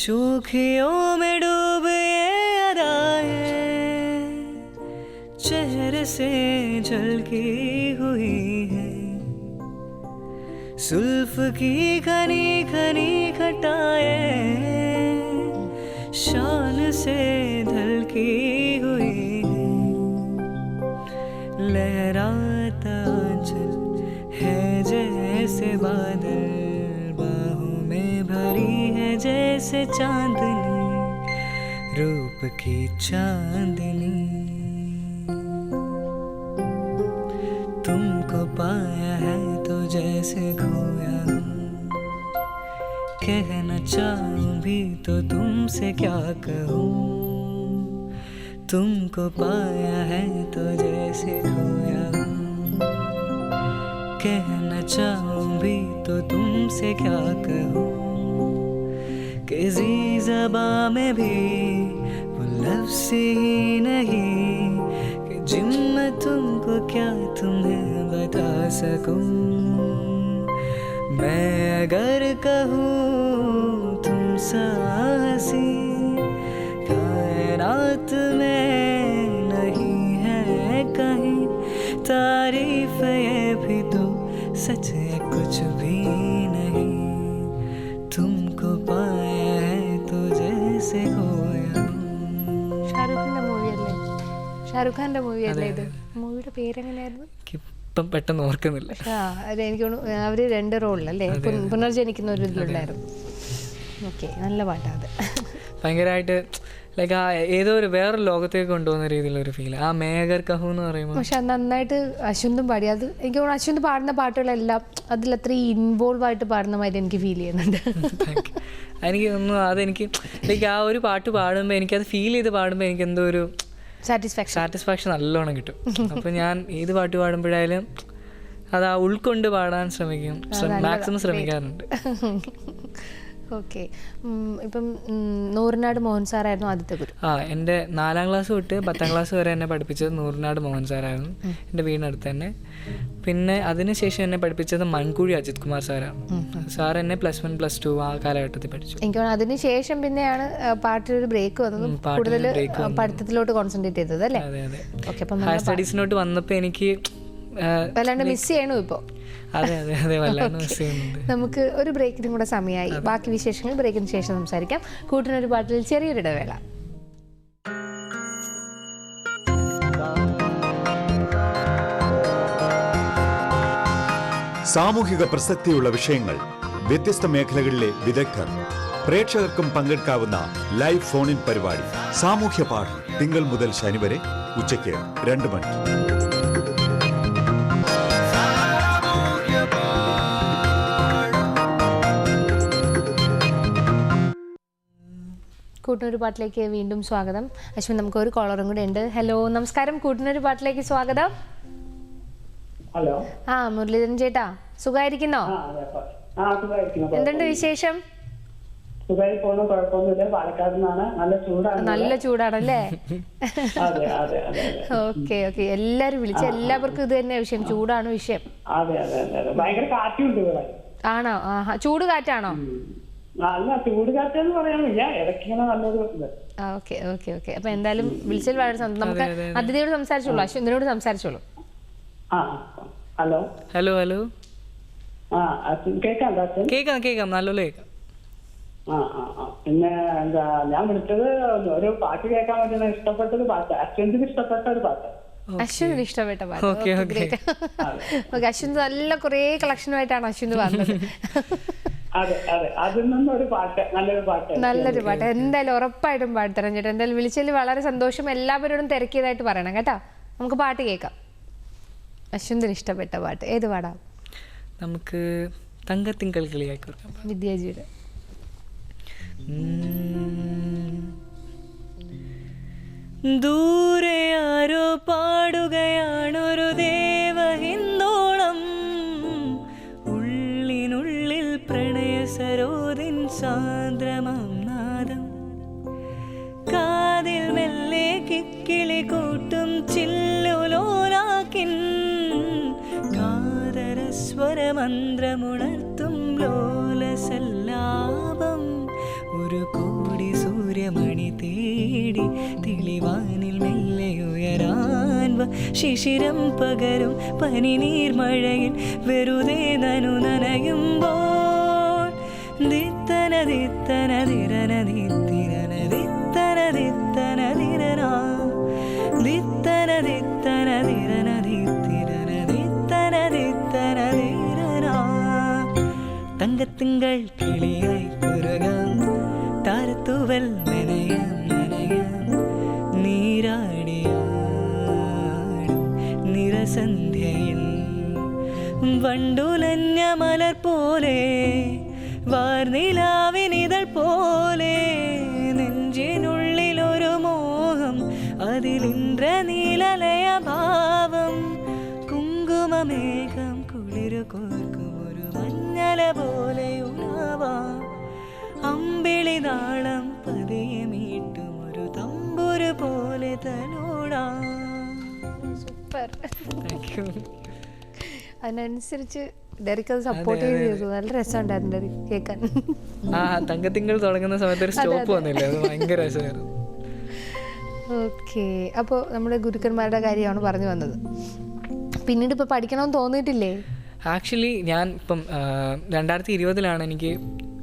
शोखियों में डूबे अदाएं चेहरे से झलकी हुई है, सुल्फ की घनी घनी घटाएं शान से ढलकी हुई है, लहराता चल है जैसे बादल, बाहों में भरी है जैसे चांदनी, रूप की चांदनी. तुमको पाया है तो जैसे खोया हूँ, कहना चाहूँ भी तो तुमसे क्या कहूँ. तुमको पाया है तो जैसे खोया हूँ, कहना चाहूँ भी तो तुमसे क्या कहूँ. किसी ज़बां में भी वो लफ्ज़ ही नहीं कि जिन मैं तुमको क्या तुम्हें बता सकूं। मैं अगर कहूँ तुम साहसी कायनात में नहीं है कहीं, तारीफ ये भी तो सच है कुछ भी नहीं। तुमको पाया है तो जैसे खोया। ഷാരൂഖ് മൂവി അല്ലേ ഇത്? മൂവിയുടെ പേരെങ്ങനെയായിരുന്നു? ഇപ്പം പെട്ടെന്ന് ഓർക്കുന്നില്ല. പക്ഷേ അത് എനിക്ക് തോന്നുന്നു അവർ 2 റോളിലല്ലേ പുനർജനിക്കുന്ന ഒരു ഇതിലുണ്ടായിരുന്നു. ഓക്കെ, നല്ല പാട്ടാണ് അത്. ഭയങ്കരമായിട്ട് ലൈക്ക് ആ ഏതോ ഒരു വേറെ ലോകത്തേക്ക് കൊണ്ടുപോകുന്ന രീതിയിലൊരു ഫീൽ ആ മേഘർ കഹു എന്ന് പറയുമ്പോൾ. പക്ഷെ അത് നന്നായിട്ട് അശ്വന്തും പാടി. അത് എനിക്ക് തോന്നുന്നു അശ്വന്ത് പാടുന്ന പാട്ടുകളെല്ലാം അതിലത്രയും ഇൻവോൾവ് ആയിട്ട് പാടുന്ന മാതിരി എനിക്ക് ഫീൽ ചെയ്യുന്നുണ്ട്. എനിക്ക് തോന്നുന്നു അതെനിക്ക് ലൈക്ക് ആ ഒരു പാട്ട് പാടുമ്പോൾ എനിക്കത് ഫീൽ ചെയ്ത് പാടുമ്പോൾ എനിക്ക് എന്തോ ഒരു സാറ്റിസ്ഫാക്ഷൻ നല്ലോണം കിട്ടും. അപ്പം ഞാൻ ഏത് പാട്ട് പാടുമ്പോഴായാലും അത് ആ ഉൾക്കൊണ്ട് പാടാൻ ശ്രമിക്കും, മാക്സിമം ശ്രമിക്കാറുണ്ട്. ഓക്കെ, ഇപ്പം നൂറിനാട് മോഹൻ സാറായിരുന്നു ആദ്യത്തെ ഗുരു. എൻ്റെ 4ാം ക്ലാസ് തൊട്ട് 10ാം ക്ലാസ് വരെ എന്നെ പഠിപ്പിച്ചത് നൂറിനാട് മോഹൻ സാറായിരുന്നു, എൻ്റെ വീടിനടുത്ത് തന്നെ. പിന്നെ അതിനുശേഷം എന്നെ പഠിപ്പിച്ചത് മൺകുഴി അജിത് കുമാർ സാറാണ്. സാർ എന്നെ +1 +2 ആ കാലഘട്ടത്തിൽ പഠിച്ചു. എനിക്ക് തോന്നുന്നു അതിനുശേഷം പിന്നെയാണ് പാട്ടിലൊരു ബ്രേക്ക് വന്നതും കൂടുതൽ പഠിത്തത്തിലോട്ട് കോൺസെൻട്രേറ്റ് ചെയ്തത് അല്ലേ? അതെ അതെ. ഓക്കെ, അപ്പം ഹയർ സ്റ്റഡീസിനോട്ട് വന്നപ്പോൾ എനിക്ക് വല്ലാണ്ട് മിസ് ചെയ്യണു ഇപ്പോൾ. അതെ അതെ അതെ, വല്ലാണ്ട് മിസ് ചെയ്യുന്നുണ്ട്. നമുക്ക് ഒരു ബ്രേക്കിനും കൂടെ സമയമായി. ബാക്കി വിശേഷങ്ങൾ ബ്രേക്കിന് ശേഷം സംസാരിക്കാം. കൂട്ടിനൊരു പാട്ടിൽ ചെറിയൊരു ഇടവേള. സാമൂഹിക പ്രസക്തിയുള്ള വിഷയങ്ങൾ, വ്യത്യസ്ത മേഖലകളിലെ വിദഗ്ധർ, പ്രേക്ഷകർക്കും പങ്കെടുക്കാവുന്ന ലൈവ് ഫോൺ ഇൻ പരിപാടി സാമൂഹ്യ പാഠം തിങ്കൾ മുതൽ ശനി വരെ ഉച്ചയ്ക്ക് 2 മണി. കൂട്ടിനൊരു പാട്ടിലേക്ക് വീണ്ടും സ്വാഗതം. അശ്വിൻ, നമുക്ക് ഒരു കോളറും കൂടെ ഉണ്ട്. ഹലോ, നമസ്കാരം. കൂട്ടിനൊരു പാട്ടിലേക്ക് സ്വാഗതം. ഹലോ. മുരളീധരൻ ചേട്ടാ, സുഖായിരിക്കുന്നോ? എന്തുണ്ട് വിശേഷം? നല്ല ചൂടാണല്ലേ? ഓക്കെ ഓക്കെ, എല്ലാരും വിളിച്ച എല്ലാവർക്കും ഇത് തന്നെ വിഷയം, ചൂടാണ് വിഷയം. ആണോ? ചൂട് കാറ്റാണോ? Okay okay okay. അപ്പൊ എന്തായാലും വിളിച്ചാൽ വളരെ സന്തോഷം. നമുക്ക് അതിഥിയോട് സംസാരിച്ചോളൂ, അശ്വിനോട് സംസാരിച്ചോളൂ. ഹലോ ഹലോ ഹലോ, കേക്കാം കേക്കാം, നല്ലപോലെ കേൾക്കാം. പിന്നെ എന്താ ഞാൻ വിളിച്ചത്, ഒരു പാട്ട് കേൾക്കാൻ പറ്റുന്ന ഇഷ്ടപ്പെട്ടൊരു പാട്ട്, അശ്വന്തിന് ഇഷ്ടപ്പെട്ട ഒരു പാട്ട്. അശ്വിന് ഇഷ്ടപ്പെട്ട പാട്ട്. ഓക്കെ, അശ്വിൻ നല്ല കുറെ കളക്ഷനുമായിട്ടാണ് അശ്വിന് വന്നത്. നല്ലൊരു പാട്ട് എന്തായാലും ഉറപ്പായിട്ടും പാടിത്തരാം ചേട്ടാ. എന്തായാലും വിളിച്ചതിൽ വളരെ സന്തോഷം. എല്ലാവരോടും തിരക്കിയതായിട്ട് പറയണം കേട്ടോ. നമുക്ക് പാട്ട് കേൾക്കാം. അശ്വിന് ഇഷ്ടപ്പെട്ട പാട്ട് ഏത് പാടാം? നമുക്ക് തങ്കത്തിങ്കൾ കിളിയാക്കി വിദ്യാജിയുടെ. ദൂരെ ആരോ പാടുകയാണൊരു ദേവഹിന്ദോളം, ഉള്ളിനുള്ളിൽ പ്രണയ സരോദിൻ സാന്ദ്രമാം നാദം, കാതിൽ മെല്ലെ കിക്കിളി കൂട്ടും ചില്ലുലോലാക്കിൻ, കാതരസ്വരമന്ത്രമുണർത്തും ലോലസല്ലാപം, ഒരു കോടി സൂര്യമണി തേടി തെളിവാനിൽ മെല്ലെ ഉയരാൻ ശിശിരം പകരും പനിനീർമഴയിൽ വെറുതെ നനയുമ്പോൾ, ദിത്തന ദിത്തന ദിരന ദിത്തിരന ദിത്തന ദിത്തന ദിരന ദിത്തന ദിത്തന ദിരന ദിത്തിരന ദിത്തന ദിത്തന ദിരന. തങ്കത്തിങ്കൾ കിളിയായി കുറുകാം, താരത്തൂവൽ നനയാം നനയാം, നീരാടിയാടും നിറസന്ധ്യയിൽ, വണ്ടുലഞ്ഞ മലർ പോലെ വാർനിലാവിനിതൾ പോലെ, നെഞ്ചിനുള്ളിലൊരു മോഹം അതിലിന്ദ്രനീലലയ ഭാവം, കുങ്കുമമേഘം കുളിരു കോർക്കും ഒരു മഞ്ഞല പോലെ ഉണാവാം, അമ്പിളി താങ്ക് യു. അതിനനുസരിച്ച് ഡെറിക്ക് അത് സപ്പോർട്ട് ചെയ്തു. നല്ല രസമുണ്ടായിരുന്നു ഡെറിക്ക് കേൾക്കാൻ. തങ്കത്തിങ്കൾ തുടങ്ങുന്ന സമയത്ത് ഒരു സ്റ്റോപ്പ് വന്നില്ല, അത് ഭയങ്കര രസമായിരുന്നു. ഓക്കെ, അപ്പോൾ നമ്മുടെ ഗുരുക്കന്മാരുടെ കാര്യമാണ് പറഞ്ഞു വന്നത്. പിന്നീട് ഇപ്പോൾ പഠിക്കണമെന്ന് തോന്നിയിട്ടില്ലേ? ആക്ച്വലി ഞാൻ ഇപ്പം 2020 എനിക്ക്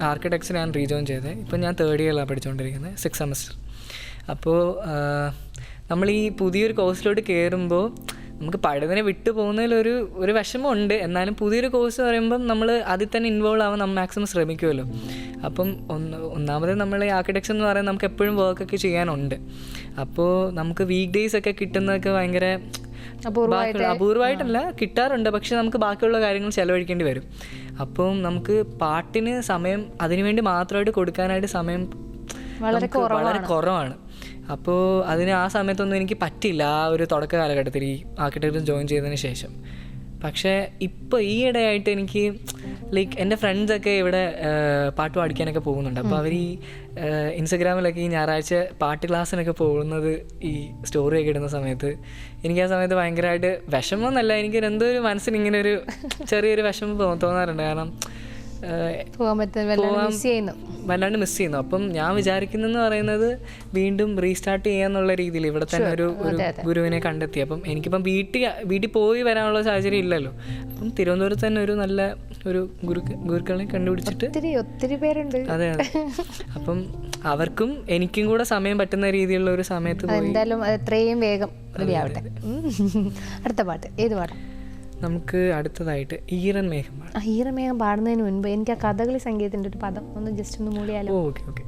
ആർക്കിടെക്ചർ ഞാൻ റീജോയിൻ ചെയ്തത്. ഇപ്പം ഞാൻ 3rd ഇയറിലാണ് പഠിച്ചുകൊണ്ടിരിക്കുന്നത്, 6th സെമസ്റ്റർ. അപ്പോൾ നമ്മൾ ഈ പുതിയൊരു കോഴ്സിലോട്ട് കയറുമ്പോൾ നമുക്ക് പഠിതനെ വിട്ടു പോകുന്നതിലൊരു വിഷമമുണ്ട്. എന്നാലും പുതിയൊരു കോഴ്സ് പറയുമ്പം നമ്മൾ അതിൽ തന്നെ ഇൻവോൾവ് ആവാൻ നമ്മൾ മാക്സിമം ശ്രമിക്കുമല്ലോ. അപ്പം ഒന്നാമത് നമ്മൾ ഈ ആർക്കിടെക്ചർ എന്ന് പറയുന്നത് നമുക്ക് എപ്പോഴും വർക്കൊക്കെ ചെയ്യാനുണ്ട്. അപ്പോൾ നമുക്ക് വീക്ക് ഡേയ്സ് ഒക്കെ കിട്ടുന്നതൊക്കെ ഭയങ്കര അപൂർവമായിട്ടല്ല, കിട്ടാറുണ്ട്. പക്ഷെ നമുക്ക് ബാക്കിയുള്ള കാര്യങ്ങൾ ചിലവഴിക്കേണ്ടി വരും. അപ്പം നമുക്ക് പാട്ടിന് സമയം അതിനുവേണ്ടി മാത്രമായിട്ട് കൊടുക്കാനായിട്ട് സമയം വളരെ കുറവാണ്. അപ്പോൾ അതിന് ആ സമയത്തൊന്നും എനിക്ക് പറ്റില്ല, ആ ഒരു തുടക്ക കാലഘട്ടത്തിൽ ഈ ആർക്കിടെക്ചർ ജോയിൻ ചെയ്തതിന് ശേഷം. പക്ഷേ ഇപ്പോൾ ഈ ഇടയായിട്ട് എനിക്ക് ലൈക്ക് എൻ്റെ ഫ്രണ്ട്സൊക്കെ ഇവിടെ പാട്ട് പഠിക്കാനൊക്കെ പോകുന്നുണ്ട്. അപ്പോൾ അവർ ഈ ഇൻസ്റ്റഗ്രാമിലൊക്കെ ഈ ഞായറാഴ്ച പാട്ട് ക്ലാസ്സിനൊക്കെ പോകുന്നത് ഈ സ്റ്റോറിയൊക്കെ ഇടുന്ന സമയത്ത് എനിക്ക് ആ സമയത്ത് ഭയങ്കരമായിട്ട് വിഷമമൊന്നുമല്ല, എനിക്ക് എന്തോ ഒരു മനസ്സിന് ഇങ്ങനെ ഒരു ചെറിയൊരു വിഷമം തോന്നാറുണ്ട്. കാരണം വല്ലാണ്ട് മിസ് ചെയ്യുന്നു. അപ്പം ഞാൻ വിചാരിക്കുന്നതെന്ന് പറയുന്നത് വീണ്ടും റീസ്റ്റാർട്ട് ചെയ്യാന്നുള്ള രീതിയിൽ ഇവിടെ തന്നെ ഒരു ഗുരുവിനെ കണ്ടെത്തി. അപ്പം എനിക്കിപ്പം വീട്ടിൽ പോയി വരാനുള്ള സാഹചര്യം ഇല്ലല്ലോ. അപ്പം തിരുവനന്തപുരത്ത് തന്നെ ഒരു നല്ല ഒരു ഗുരുക്കളെ കണ്ടുപിടിച്ചിട്ട് ഒത്തിരി പേരുണ്ട്. അതെ അതെ. അപ്പം അവർക്കും എനിക്കും കൂടെ സമയം പറ്റുന്ന രീതിയിലുള്ള ഒരു സമയത്ത് എന്തായാലും എത്രയും വേഗം റെഡി ആവട്ടെ. അടുത്ത പാട്ട് ഏത് പാട്ടാണ്? നമുക്ക് അടുത്തതായിട്ട് ഈറൻ മേഘം പാടാം. ഈറൻ മേഘം പാടുന്നതിന് മുൻപ് എനിക്ക് ആ കഥകളി സംഗീതത്തിൻ്റെ ഒരു പദം ഒന്ന് ജസ്റ്റ് ഒന്ന് മൂളിയാലോ? Okay okay.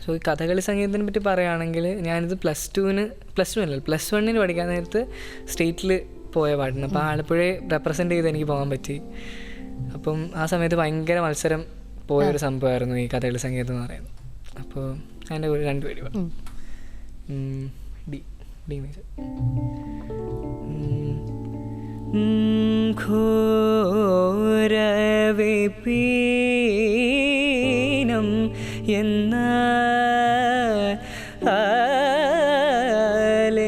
സോ ഈ കഥകളി സംഗീതത്തിനെ പറ്റി പറയുകയാണെങ്കിൽ ഞാനിത് +2 അല്ല +1 പഠിക്കാൻ നേരത്ത് സ്റ്റേറ്റിൽ പോയ പാട്ടാണ്. അപ്പോൾ ആലപ്പുഴയെ റെപ്രസെൻ്റ് ചെയ്ത് എനിക്ക് പോകാൻ പറ്റി. അപ്പം ആ സമയത്ത് ഭയങ്കര മത്സരം പോയൊരു സംഭവമായിരുന്നു ഈ കഥകളി സംഗീതം എന്ന് പറയുന്നത്. അപ്പോൾ അതിൻ്റെ 2 പേര് പാടും. D major. ഘോരവിപീനം എന്ന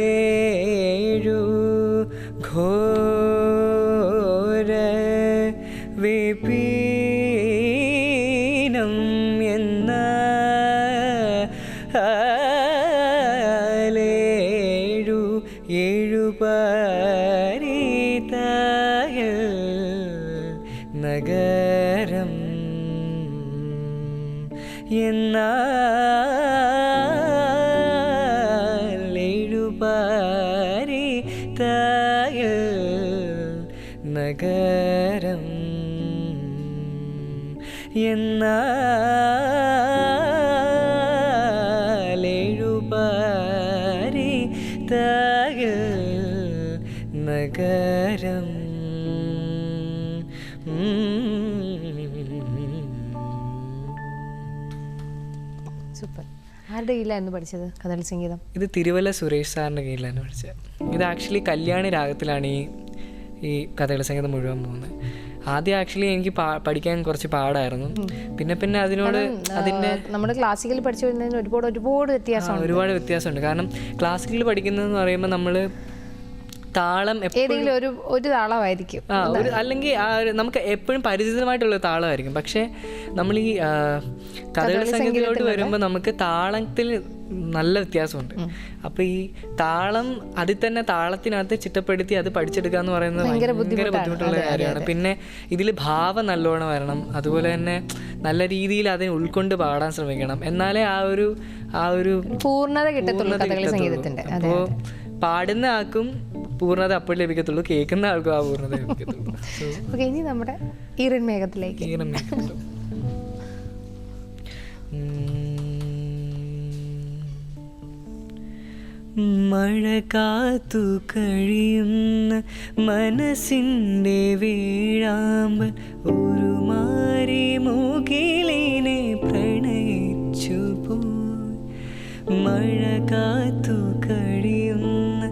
ആലേഴു ഘോരവിപീനം എന്ന ആലേഴു നഗരം എന്നാലെഴുപാരി തായൽ നഗരം എന്നാലെഴുപാരി തായൽ നഗരം. സൂപ്പർ. ആരുടെ കീഴിലായിരുന്നു പഠിച്ചത് കഥകളി സംഗീതം? ഇത് തിരുവല്ല സുരേഷ് സാറിൻ്റെ കീഴിലാണ് പഠിച്ചത്. ഇത് ആക്ച്വലി കല്യാണി രാഗത്തിലാണ് ഈ കഥകളി സംഗീതം മുഴുവൻ പോകുന്നത്. ആദ്യം ആക്ച്വലി എനിക്ക് പഠിക്കാൻ കുറച്ച് പാടായിരുന്നു. പിന്നെ അതിനോട് അതിൻ്റെ നമ്മുടെ ക്ലാസിക്കൽ പഠിച്ചു വരുന്നതിന് ഒരുപാട് വ്യത്യാസമുണ്ട്. കാരണം ക്ലാസിക്കൽ പഠിക്കുന്നതെന്ന് പറയുമ്പോൾ നമ്മൾ താളം ഏതെങ്കിലും ഒരു താളമായിരിക്കും, അല്ലെങ്കിൽ നമുക്ക് എപ്പോഴും പരിചിതമായിട്ടുള്ള താളമായിരിക്കും. പക്ഷേ നമ്മൾ ഈ കഥകളി സംഗീതത്തിലോട്ട് വരുമ്പോൾ നമുക്ക് താളത്തിൽ നല്ല വ്യത്യാസമുണ്ട്. അപ്പോൾ ഈ താളം അതിൽ തന്നെ താളത്തിനകത്ത് ചിട്ടപ്പെടുത്തി അത് പഠിച്ചെടുക്കുക എന്ന് പറയുന്നത് ഭയങ്കര ബുദ്ധിമുട്ടുള്ള കാര്യമാണ്. പിന്നെ ഇതിൽ ഭാവം നല്ലോണം വരണം, അതുപോലെ തന്നെ നല്ല രീതിയിൽ അതിനെ ഉൾക്കൊണ്ട് പാടാൻ ശ്രമിക്കണം. എന്നാലേ ആ ഒരു പൂർണ്ണത കിട്ടത്തുള്ളൂ കഥകളി സംഗീതത്തിന്റെ. അപ്പോൾ പാടുന്ന ആൾക്കും പൂർണ്ണത അപ്പോൾ ലഭിക്കത്തുള്ളൂ, കേൾക്കുന്ന ആൾക്കും ആ പൂർണ്ണത ലഭിക്കത്തുള്ളൂ. ഇനി നമ്മുടെ ഈറൻ മേഘത്തിലേക്ക്. മഴ കാത്തു കഴിയുന്ന മനസ്സിൻ്റെ വീഴാമ്പൽ ഒരു മാറി മുകിലിനെ പ്രണയിച്ചു പോയി. മഴ കാത്തു കഴിയുന്ന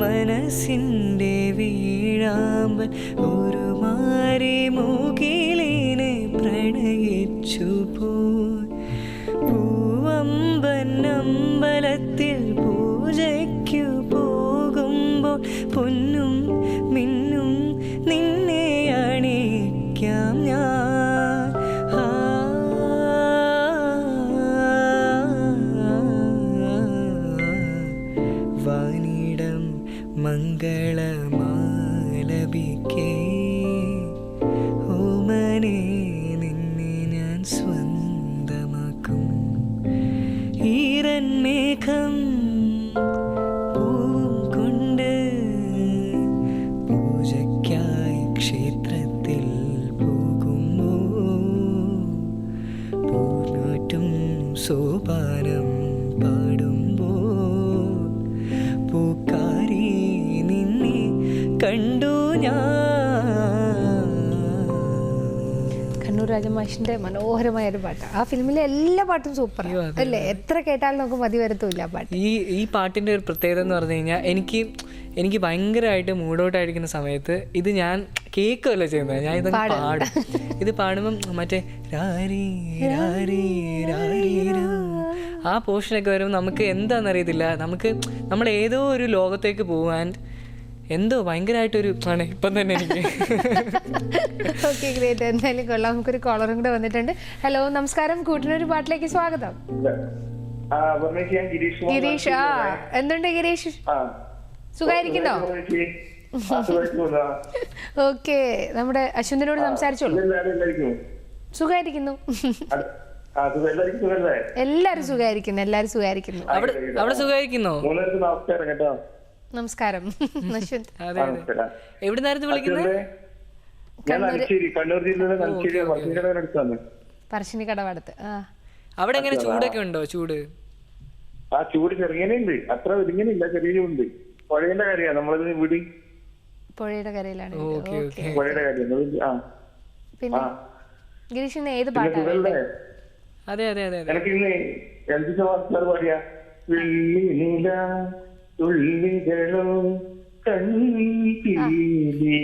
മനസ്സിൻ്റെ വീഴാമ്പൽ ഒരു മാറി മുകിലിനെ പ്രണയിച്ചു പോയി. പൂവമ്പന്നമ്പലത്തിൽ പൂജയ്ക്കു പോകുമ്പോൾ പൊന്നും സോപാനം പാടുമ്പോൾ പൂക്കാരി നിന്നെ കണ്ടു ഞാൻ. കണ്ണൂർ രാജമാഷിന്റെ മനോഹരമായ ഒരു പാട്ട്. ആ ഫിലിമിലെ എല്ലാ പാട്ടും സൂപ്പർ അല്ലേ? എത്ര കേട്ടാലും നമുക്ക് മതി വരത്തുമില്ല ആ പാട്ട്. ഈ പാട്ടിൻ്റെ ഒരു പ്രത്യേകത എന്ന് പറഞ്ഞു കഴിഞ്ഞാൽ എനിക്ക് ഭയങ്കരമായിട്ട് മൂഡൗട്ടായിരിക്കുന്ന സമയത്ത് ഇത് ഞാൻ കേൾക്കുമല്ലോ ചെയ്യുന്നത്, ഞാൻ ഇതൊക്കെ പാടും. ഇത് പാടുമ്പം മറ്റേ രാരി രാരി രാരി ആ പോർഷനൊക്കെ വരുമ്പോൾ നമുക്ക് എന്താണെന്നറിയത്തില്ല, നമ്മൾ ഏതോ ഒരു ലോകത്തേക്ക് പോകാൻ എന്തോ ഭയങ്കരമായിട്ടൊരു ആണ് ഇപ്പം തന്നെ എനിക്ക്. Okay, great. എന്തായാലും കൊള്ളാം. നമുക്കൊരു കോളറും കൂടെ വന്നിട്ടുണ്ട്. ഹലോ, നമസ്കാരം. കൂട്ടിനൊരു പാട്ടിലേക്ക് സ്വാഗതം. ഗിരീഷ്. എന്തുണ്ട് ഗിരീഷ്? സുഖായിരിക്കുന്നോ? ഓക്കെ, നമ്മുടെ അശ്വന്തിനോട് സംസാരിച്ചോളൂ. സുഖായിരിക്കുന്നു. എല്ലാരും സുഖായിരിക്കുന്നു. അവിടെ സുഖായിരിക്കുന്നോ? നമസ്കാരം. എവിടുന്നായിരുന്നു വിളിക്കുന്നത്? പറശ്ശിനി കടവടത്ത്. അവിടെ എങ്ങനെ ചൂടൊക്കെ ഉണ്ടോ? ചൂട് ചെറുങ്ങനെയുണ്ട്, അത്ര ഇങ്ങനെയില്ല, ചെറിയുണ്ട്. പുഴയുടെ കാര്യമാണ് നമ്മളത് വീട്. പുഴയുടെ കരയിലാണ്. പുഴയുടെ കാര്യം. പിന്നെ ഗിരീഷിന് ഏത് പാട്ടാണ്? അതെ എനിക്ക് ഇന്ന് എന്ത് പാടിയാ? തുള്ളികളോ കണ്ണീലേ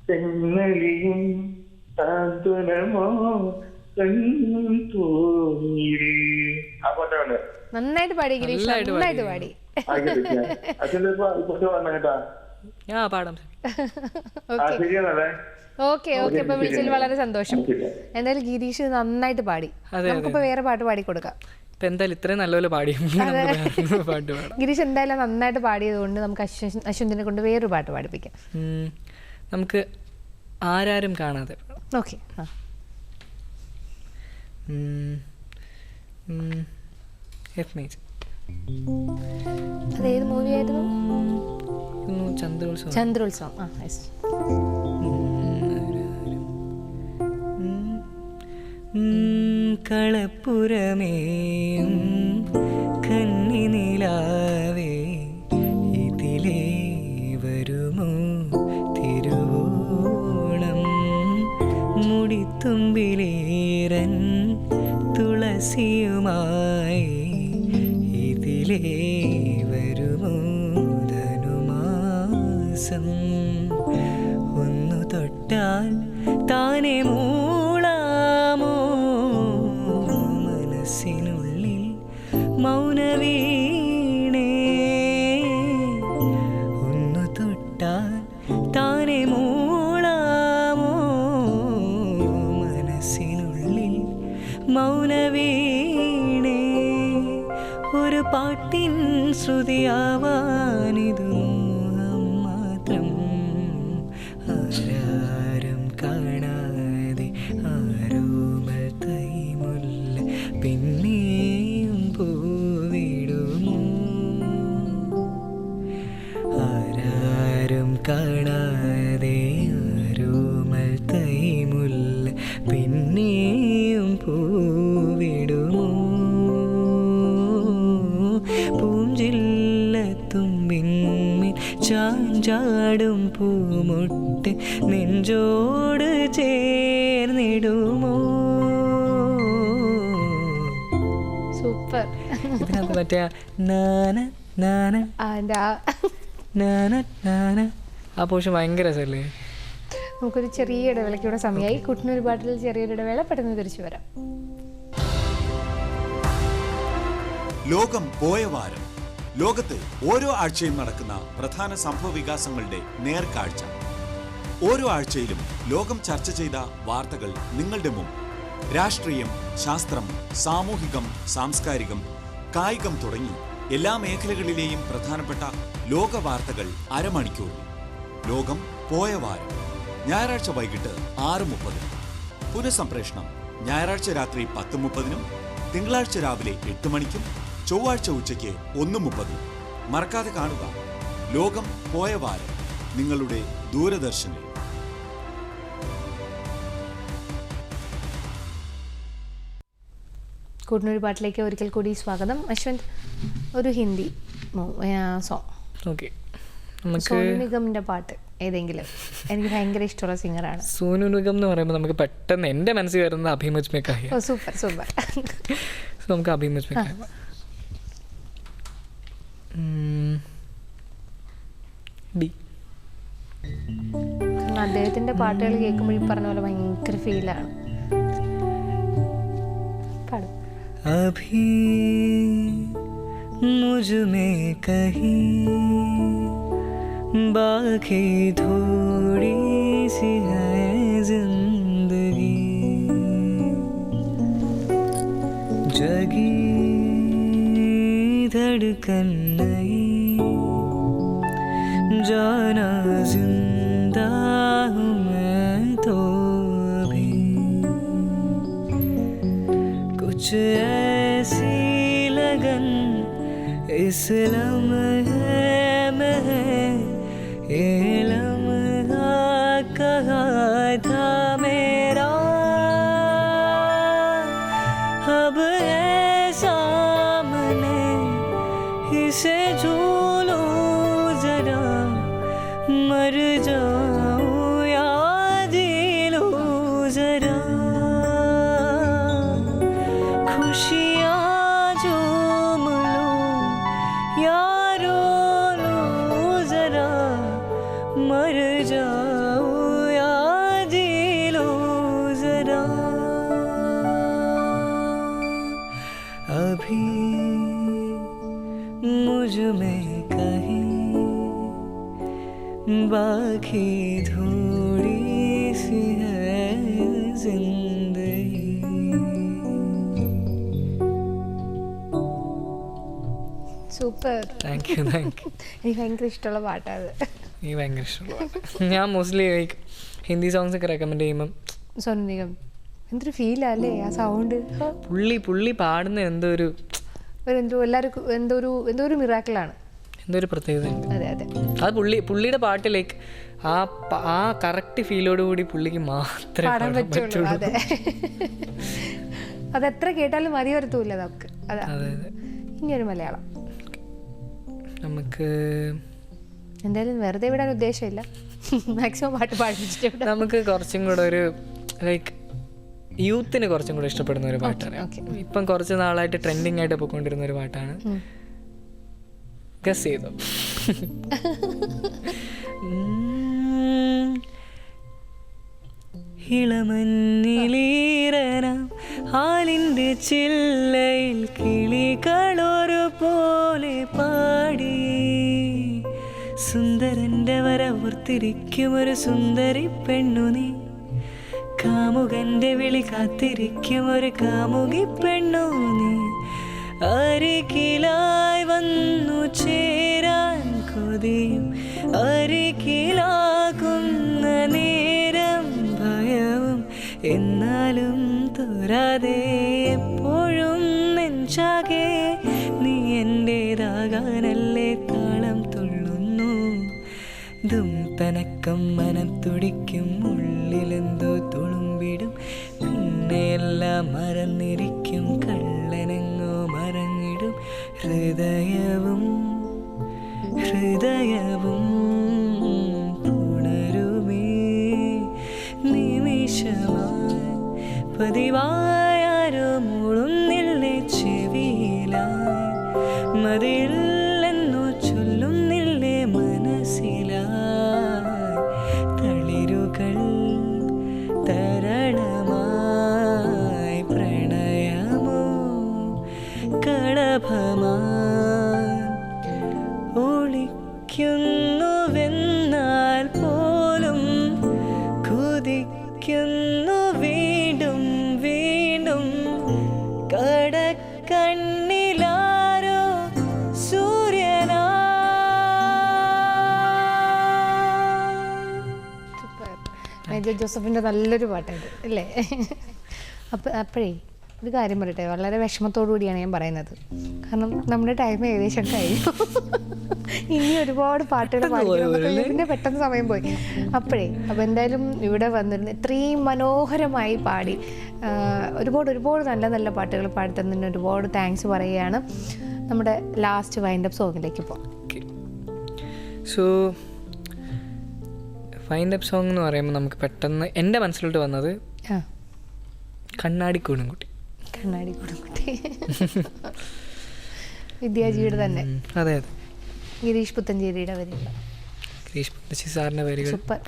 തെന്നലിയും സാന്ത്വനമോ കൺതോന്നിരേ. ആ പാട്ടാണ്. നന്നായിട്ട് പാടി ഗിരീഷ്, നന്നായിട്ട് പാടി. ഓക്കെ, അപ്പൊ വിളിച്ചതിൽ വളരെ സന്തോഷം. എന്തായാലും ഗിരീഷ് നന്നായിട്ട് പാടി. നമുക്കിപ്പോ വേറെ പാട്ട് പാടി കൊടുക്കാം. എന്തായാലും ഇത്രയും നല്ലപോലെ പാടി പാട്ട് പാടാം. ഗിരീഷ് എന്തായാലും നന്നായിട്ട് പാടിയത് കൊണ്ട് നമുക്ക് അശ്വന്തിനെ കൊണ്ട് വേറൊരു പാട്ട് പാടിപ്പിക്കാം. നമുക്ക് ആരാരും കാണാതെ. ഓക്കെ. അതേത് മൂവി ആയിരുന്നു? ചന്ദ്രോത്സവം. കളപ്പുരമേയും കന്നി നിലാവേ ഇതിലേ വരുമോ തിരുവോണം മുടിത്തുമ്പിലേരൻ തുളസിയുമായി ഇതിലേ വരുമോ ധനുമാസം ഒന്നു തൊട്ടാൽ താനെ മൂളാമോ മനസ്സിനുള്ളിൽ മൗനവീണേ ഒന്നു തൊട്ടാൽ താനെ മൂളാമോ മനസ്സിനുള്ളിൽ മൗനവീണേ ഒരു പാട്ടിൻ ശ്രുതിയാവാനിതു മാത്രം ആരാരും കാണാതെ ആരോമൽ തൈമുല്ല പിന്നെയും പൂവിടുമോ ആരാരും കാണാതെ ആരോമൽ തൈമുല്ല പിന്നെയും പൂവിടുമോ പൂഞ്ചില്ലത്തുമ്പിന്മേൽ ചാഞ്ചാടും പൂമൊട്ട് നെഞ്ചോട് ചേർന്നിടുമോ. സൂപ്പർ. ഇതിനകത്ത് മറ്റേ നാന നാന നാന നാന ആ പോഷൻ ഭയങ്കര രസമല്ലേ? നമുക്കൊരു ചെറിയ ഇടവേളയ്ക്കൂടെ സമയമായി. കുട്ടനൂർ പാട്ടിൽ ചെറിയൊരു ഇടവേള, പെട്ടെന്ന് തിരിച്ചു വരാം. ലോകം പോയ വാരം. ലോകത്ത് ഓരോ ആഴ്ചയും നടക്കുന്ന പ്രധാന സംഭവ വികാസങ്ങളുടെ നേർക്കാഴ്ച. ഓരോ ആഴ്ചയിലും ലോകം ചർച്ച ചെയ്ത വാർത്തകൾ നിങ്ങളുടെ മുമ്പ്. രാഷ്ട്രീയം, ശാസ്ത്രം, സാമൂഹികം, സാംസ്കാരികം, കായികം തുടങ്ങി എല്ലാ മേഖലകളിലെയും പ്രധാനപ്പെട്ട ലോക വാർത്തകൾ അരമണിക്കൂറിൽ. ലോകം പോയ വാരം. ഞായറാഴ്ച വൈകിട്ട് 6:30. പുനഃസംപ്രേഷണം ഞായറാഴ്ച രാത്രി 10:30, തിങ്കളാഴ്ച രാവിലെ 8 മണിക്കും ചൊവ്വാഴ്ച ഉച്ചയ്ക്ക് 1:30. മറക്കാതെ കാണുക ലോകം പോയ വാരം നിങ്ങളുടെ ദൂരദർശനിൽ. കൂട്ടിനൊരു പാട്ടിലേക്ക് ഒരിക്കൽ കൂടി സ്വാഗതം. അശ്വന്ത്, ഒരു ഹിന്ദി സോങ്. ഓക്കെ, നമുക്ക് സോനു നിഗമിൻ്റെ പാട്ട് ഏതെങ്കിലും. എനിക്ക് ഭയങ്കര ഇഷ്ടമുള്ള സിംഗറാണ് സോനു നിഗം എന്ന് പറയുമ്പോൾ നമുക്ക് പെട്ടെന്ന് എൻ്റെ മനസ്സിൽ വരുന്നത് അഭി മുझ में कहिए. ഓ സൂപ്പർ സൂപ്പർ. സോ നമുക്ക് അഭി മുझ में कहिए. ഡി. അദ്ദേഹത്തിൻ്റെ പാട്ടുകൾ കേൾക്കുമ്പോൾ ഈ പറഞ്ഞ പോലെ ഭയങ്കര ഫീലാണ്. പാടും. अभी मुझ में कहीं बाकी थोड़ी सी है जिंदगी, जगी धड़कन नहीं, जाना जिंदा हूँ मैं तो अभी, कुछ ऐसी लगन इस लम्हे में है, ये लम्हा कहाँ था मेरा, अब है सामने इसे झू जरा, मर जाऊं या जी लूं जरा, खुशियाँ झूम लूं या रो लूं जरा, मर जाऊं या जी लूं जरा, अभी मुझ में कहीं बाकी थोड़ी सी है जिंदगी. സൂപ്പർ. Thank you. എനിക്ക് ഭയങ്കര ഇഷ്ടമുള്ള പാട്ടാണ്. എനിക്ക് ഭയങ്കര ഇഷ്ടമുള്ള ഞാൻ മോസ്റ്റ്ലി ലൈക്ക് ഹിന്ദി സോങ്സ് ഒക്കെ റെക്കമെൻഡ് ചെയ്യുമ്പം സോനു നിഗം എന്തൊരു ഫീലല്ലേ ആ സൗണ്ട്. പുള്ളി പാടുന്ന എന്തോ ഒരു എല്ലാവർക്കും എന്തോ ഒരു മിറാക്കിളാണ്, എന്തോ ഒരു പ്രത്യേകത ഉണ്ട്. അതെ അതെ. അത് പുള്ളിയുടെ പാട്ട് ലൈക്ക് ആ കറക്റ്റ് ഫീലോട് കൂടി പുള്ളിക്ക് മാത്രമേ പാടാൻ പാടാൻ പറ്റുള്ളൂ. പറ്റുള്ളൂ. അതെ, അതെത്ര കേട്ടാലും മതി വരത്തൂല്ല നമുക്ക്. അതെ. അതെ അതെ. ഇനിയൊരു മലയാളം നമുക്ക് എന്തായാലും വെറുതെ വിടാൻ ഉദ്ദേശമില്ല, മാക്സിമം പാട്ട് പാടിച്ചിട്ട് നമുക്ക് കുറച്ചും കൂടെ ഒരു ലൈക്ക് യൂത്തിന് കുറച്ചും കൂടെ ഇഷ്ടപ്പെടുന്ന ഒരു പാട്ടാണ്. ഇപ്പം കുറച്ച് നാളായിട്ട് ട്രെൻഡിങ് ആയിട്ട് പോയിക്കൊണ്ടിരുന്ന ഒരു പാട്ടാണ്. ഗസ് ചെയ്തോ? ഇളമഞ്ഞിലീറനാം ആലിൻ്റെ ചില്ലയിൽ കിളികളൊരു പോലെ പാടി, സുന്ദരൻ്റെ വരവോർത്തിരിക്കും ഒരു സുന്ദരി പെണ്ണു നീ, കാമുകന്റെ വിളി കാത്തിരിക്കും ഒരു കാമുകി പെണ്ണു നീ, അരികിലായി വന്നു ചേരാൻ കൊതിയും അരികിലാകുന്ന നേരം ഭയവും, എന്നാലും തോരാതെ എപ്പോഴും നെഞ്ചാകെ നീ എൻ്റേതാകാനല്ലേ താളം തുള്ളുന്നു, ദും തനക്കം മനം തുടിക്കും, ഉള്ളിലെന്തോ തുളുമ്പിടും, പിന്നെയെല്ലാം മറന്നിരിക്കും, കള്ളനെങ്ങോ മറങ്ങിടും, ഹൃദയവും പുണരുമേ നിമിഷമായി, പതിവായാരോ മൂളുന്നില്ലേ ചെവിയിലായി, മതിയില്ലെന്നു ചൊല്ലുന്നില്ലേ മനസ്സിലായി, തളിരുകൾ തരണമായി പ്രണയമോ കളഭമായി ഒളിക്കുന്നുവെന്നാൽ പോലും കുതിക്കുന്നു വീണ്ടും വീണ്ടും, കടക്കണ്ണിലാരോ സൂര്യനാ. മേജർ ജോസഫിൻ്റെ നല്ലൊരു പാട്ടായത് അല്ലേ? അപ്പോഴേ ഒരു കാര്യം പറയട്ടെ, വളരെ വിഷമത്തോടു കൂടിയാണ് ഞാൻ പറയുന്നത്. കാരണം നമ്മുടെ ടൈം ഏകദേശം കഴിഞ്ഞു. ഇനി ഒരുപാട് പാട്ടുകൾ പാടിക്കണം. പിന്നെ പെട്ടെന്ന് സമയം പോയി അപ്പോൾ എന്തായാലും ഇവിടെ വന്നിരുന്നു ഇത്രയും മനോഹരമായി പാടി ഒരുപാട് നല്ല നല്ല പാട്ടുകൾ പാടി തന്നതിന് ഒരുപാട് താങ്ക്സ് പറയുകയാണ്. നമ്മുടെ ലാസ്റ്റ് വൈൻഡപ്പ് സോങ്ങിലേക്ക് പോകാം. സോ വൈൻഡപ്പ് സോങ് എന്ന് പറയുമ്പോൾ നമുക്ക് പെട്ടെന്ന് എൻ്റെ മനസ്സിലോട്ട് വന്നത് കണ്ണാടി കൂടുംകുട്ടി. വിദ്യാജിയുടെ തന്നെ. അതെ അതെ, ഗിരീഷ് പുത്തഞ്ചേരിയുടെ വരികൾ, ഗിരീഷ് പുത്തഞ്ചേരി സാറിൻ്റെ വരികൾ. സൂപ്പർ.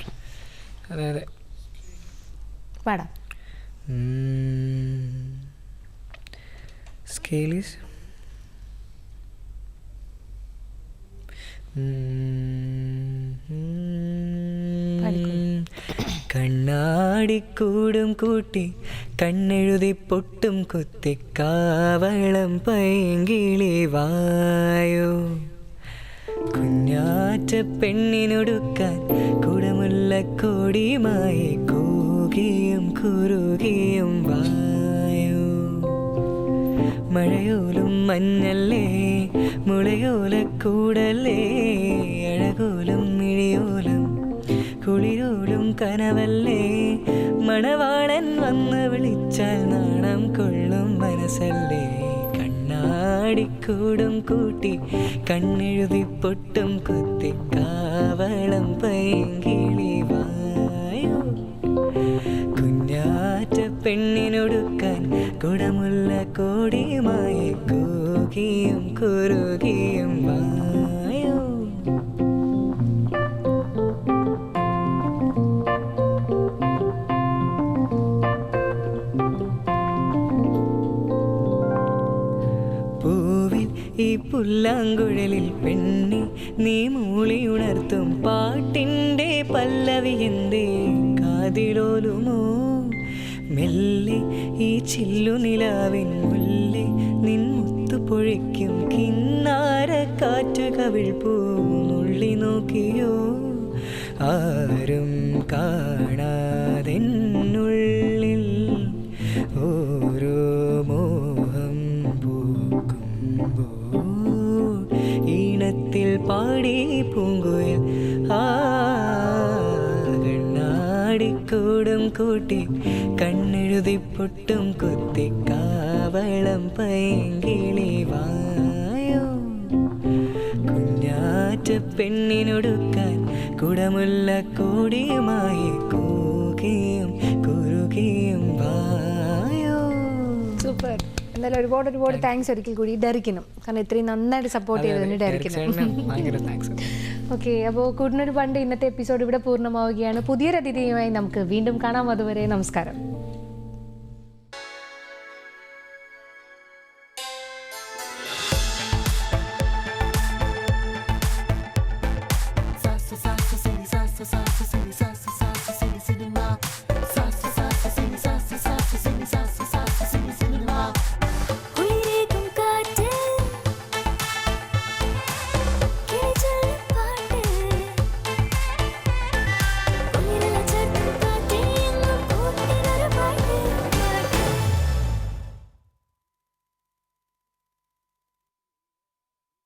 അതെ അതെ, പാടാം. സ്കെയിലീസ് കണ്ണാടിക്കൂടും കൂട്ടി കണ്ണെഴുതി പൊട്ടും കുത്തി കാവളം പൈങ്കിളി വായോ കുഞ്ഞാറ്റ പെണ്ണിനൊടുക്കാൻ കുടമുള്ള കൊടിയുമായി കൂകിയും കുറുകിയും വായോ മഴയോലും മഞ്ഞല്ലേ മുളയോലക്കൂടല്ലേ അഴകോലും മിഴിയോലും കുളിരോലും കനവല്ലേ മണവാളൻ വന്ന് വിളിച്ചാൽ നാണം കൊള്ളും മനസ്സല്ലേ കണ്ണാടിക്കൂടും കൂട്ടി കണ്ണെഴുതി പൊട്ടും കുത്തി കാവളം പൈങ്കിളി വായോ കുഞ്ഞാറ്റ പെണ്ണിനൊടുക്കാൻ കുടമുള്ള കോടിയുമായി കൂകിയും കുറുകിയും വായോ. പൂവിൽ ഈ പുല്ലാങ്കുഴലിൽ പെണ്ണി നീ മൂളിയുണർത്തും പാട്ടിൻ്റെ പല്ലവി എന്തേ കാതിലോലുമോ മെല്ലെ ഈ ചില്ലുനിലാവിൻ മുല്ലേ നിൻ മുത്തു പൊഴിക്കും കിന്നാര കാറ്റു കവിൾ പൂന്നുള്ളി നോക്കിയോ ആരും കാണാതെന്നുള്ളിൽ ഓരോ മോഹം പൂക്കുമ്പോൾ ഈണത്തിൽ പാടി പൂങ്കുയിൽ കണ്ണാടിക്കൂടും കൂട്ടി കണ്ണെഴുതി പൊട്ടും കുത്തി കാവളം പൈങ്കിളി വായോ കുഞ്ഞാറ്റ പെണ്ണിനൊടുക്കാൻ കുടമുള്ള കോടിയുമായി കൂകിയും കുറുകിയും വായോ. സൂപ്പർ. എന്തായാലും ഒരുപാട് താങ്ക്സ് ഒരിക്കൽ കൂടി. ഡെറിക്കിനും കാരണം ഇത്രയും നന്നായിട്ട് സപ്പോർട്ട് ചെയ്തതിന് ഡെറിക്കിനും. ഓക്കെ, അപ്പോൾ കൂടിനൊരു പണ്ട് ഇന്നത്തെ എപ്പിസോഡ് ഇവിടെ പൂർണ്ണമാവുകയാണ്. പുതിയൊരു അതിഥിയുമായി നമുക്ക് വീണ്ടും കാണാം. അതുവരെ നമസ്കാരം.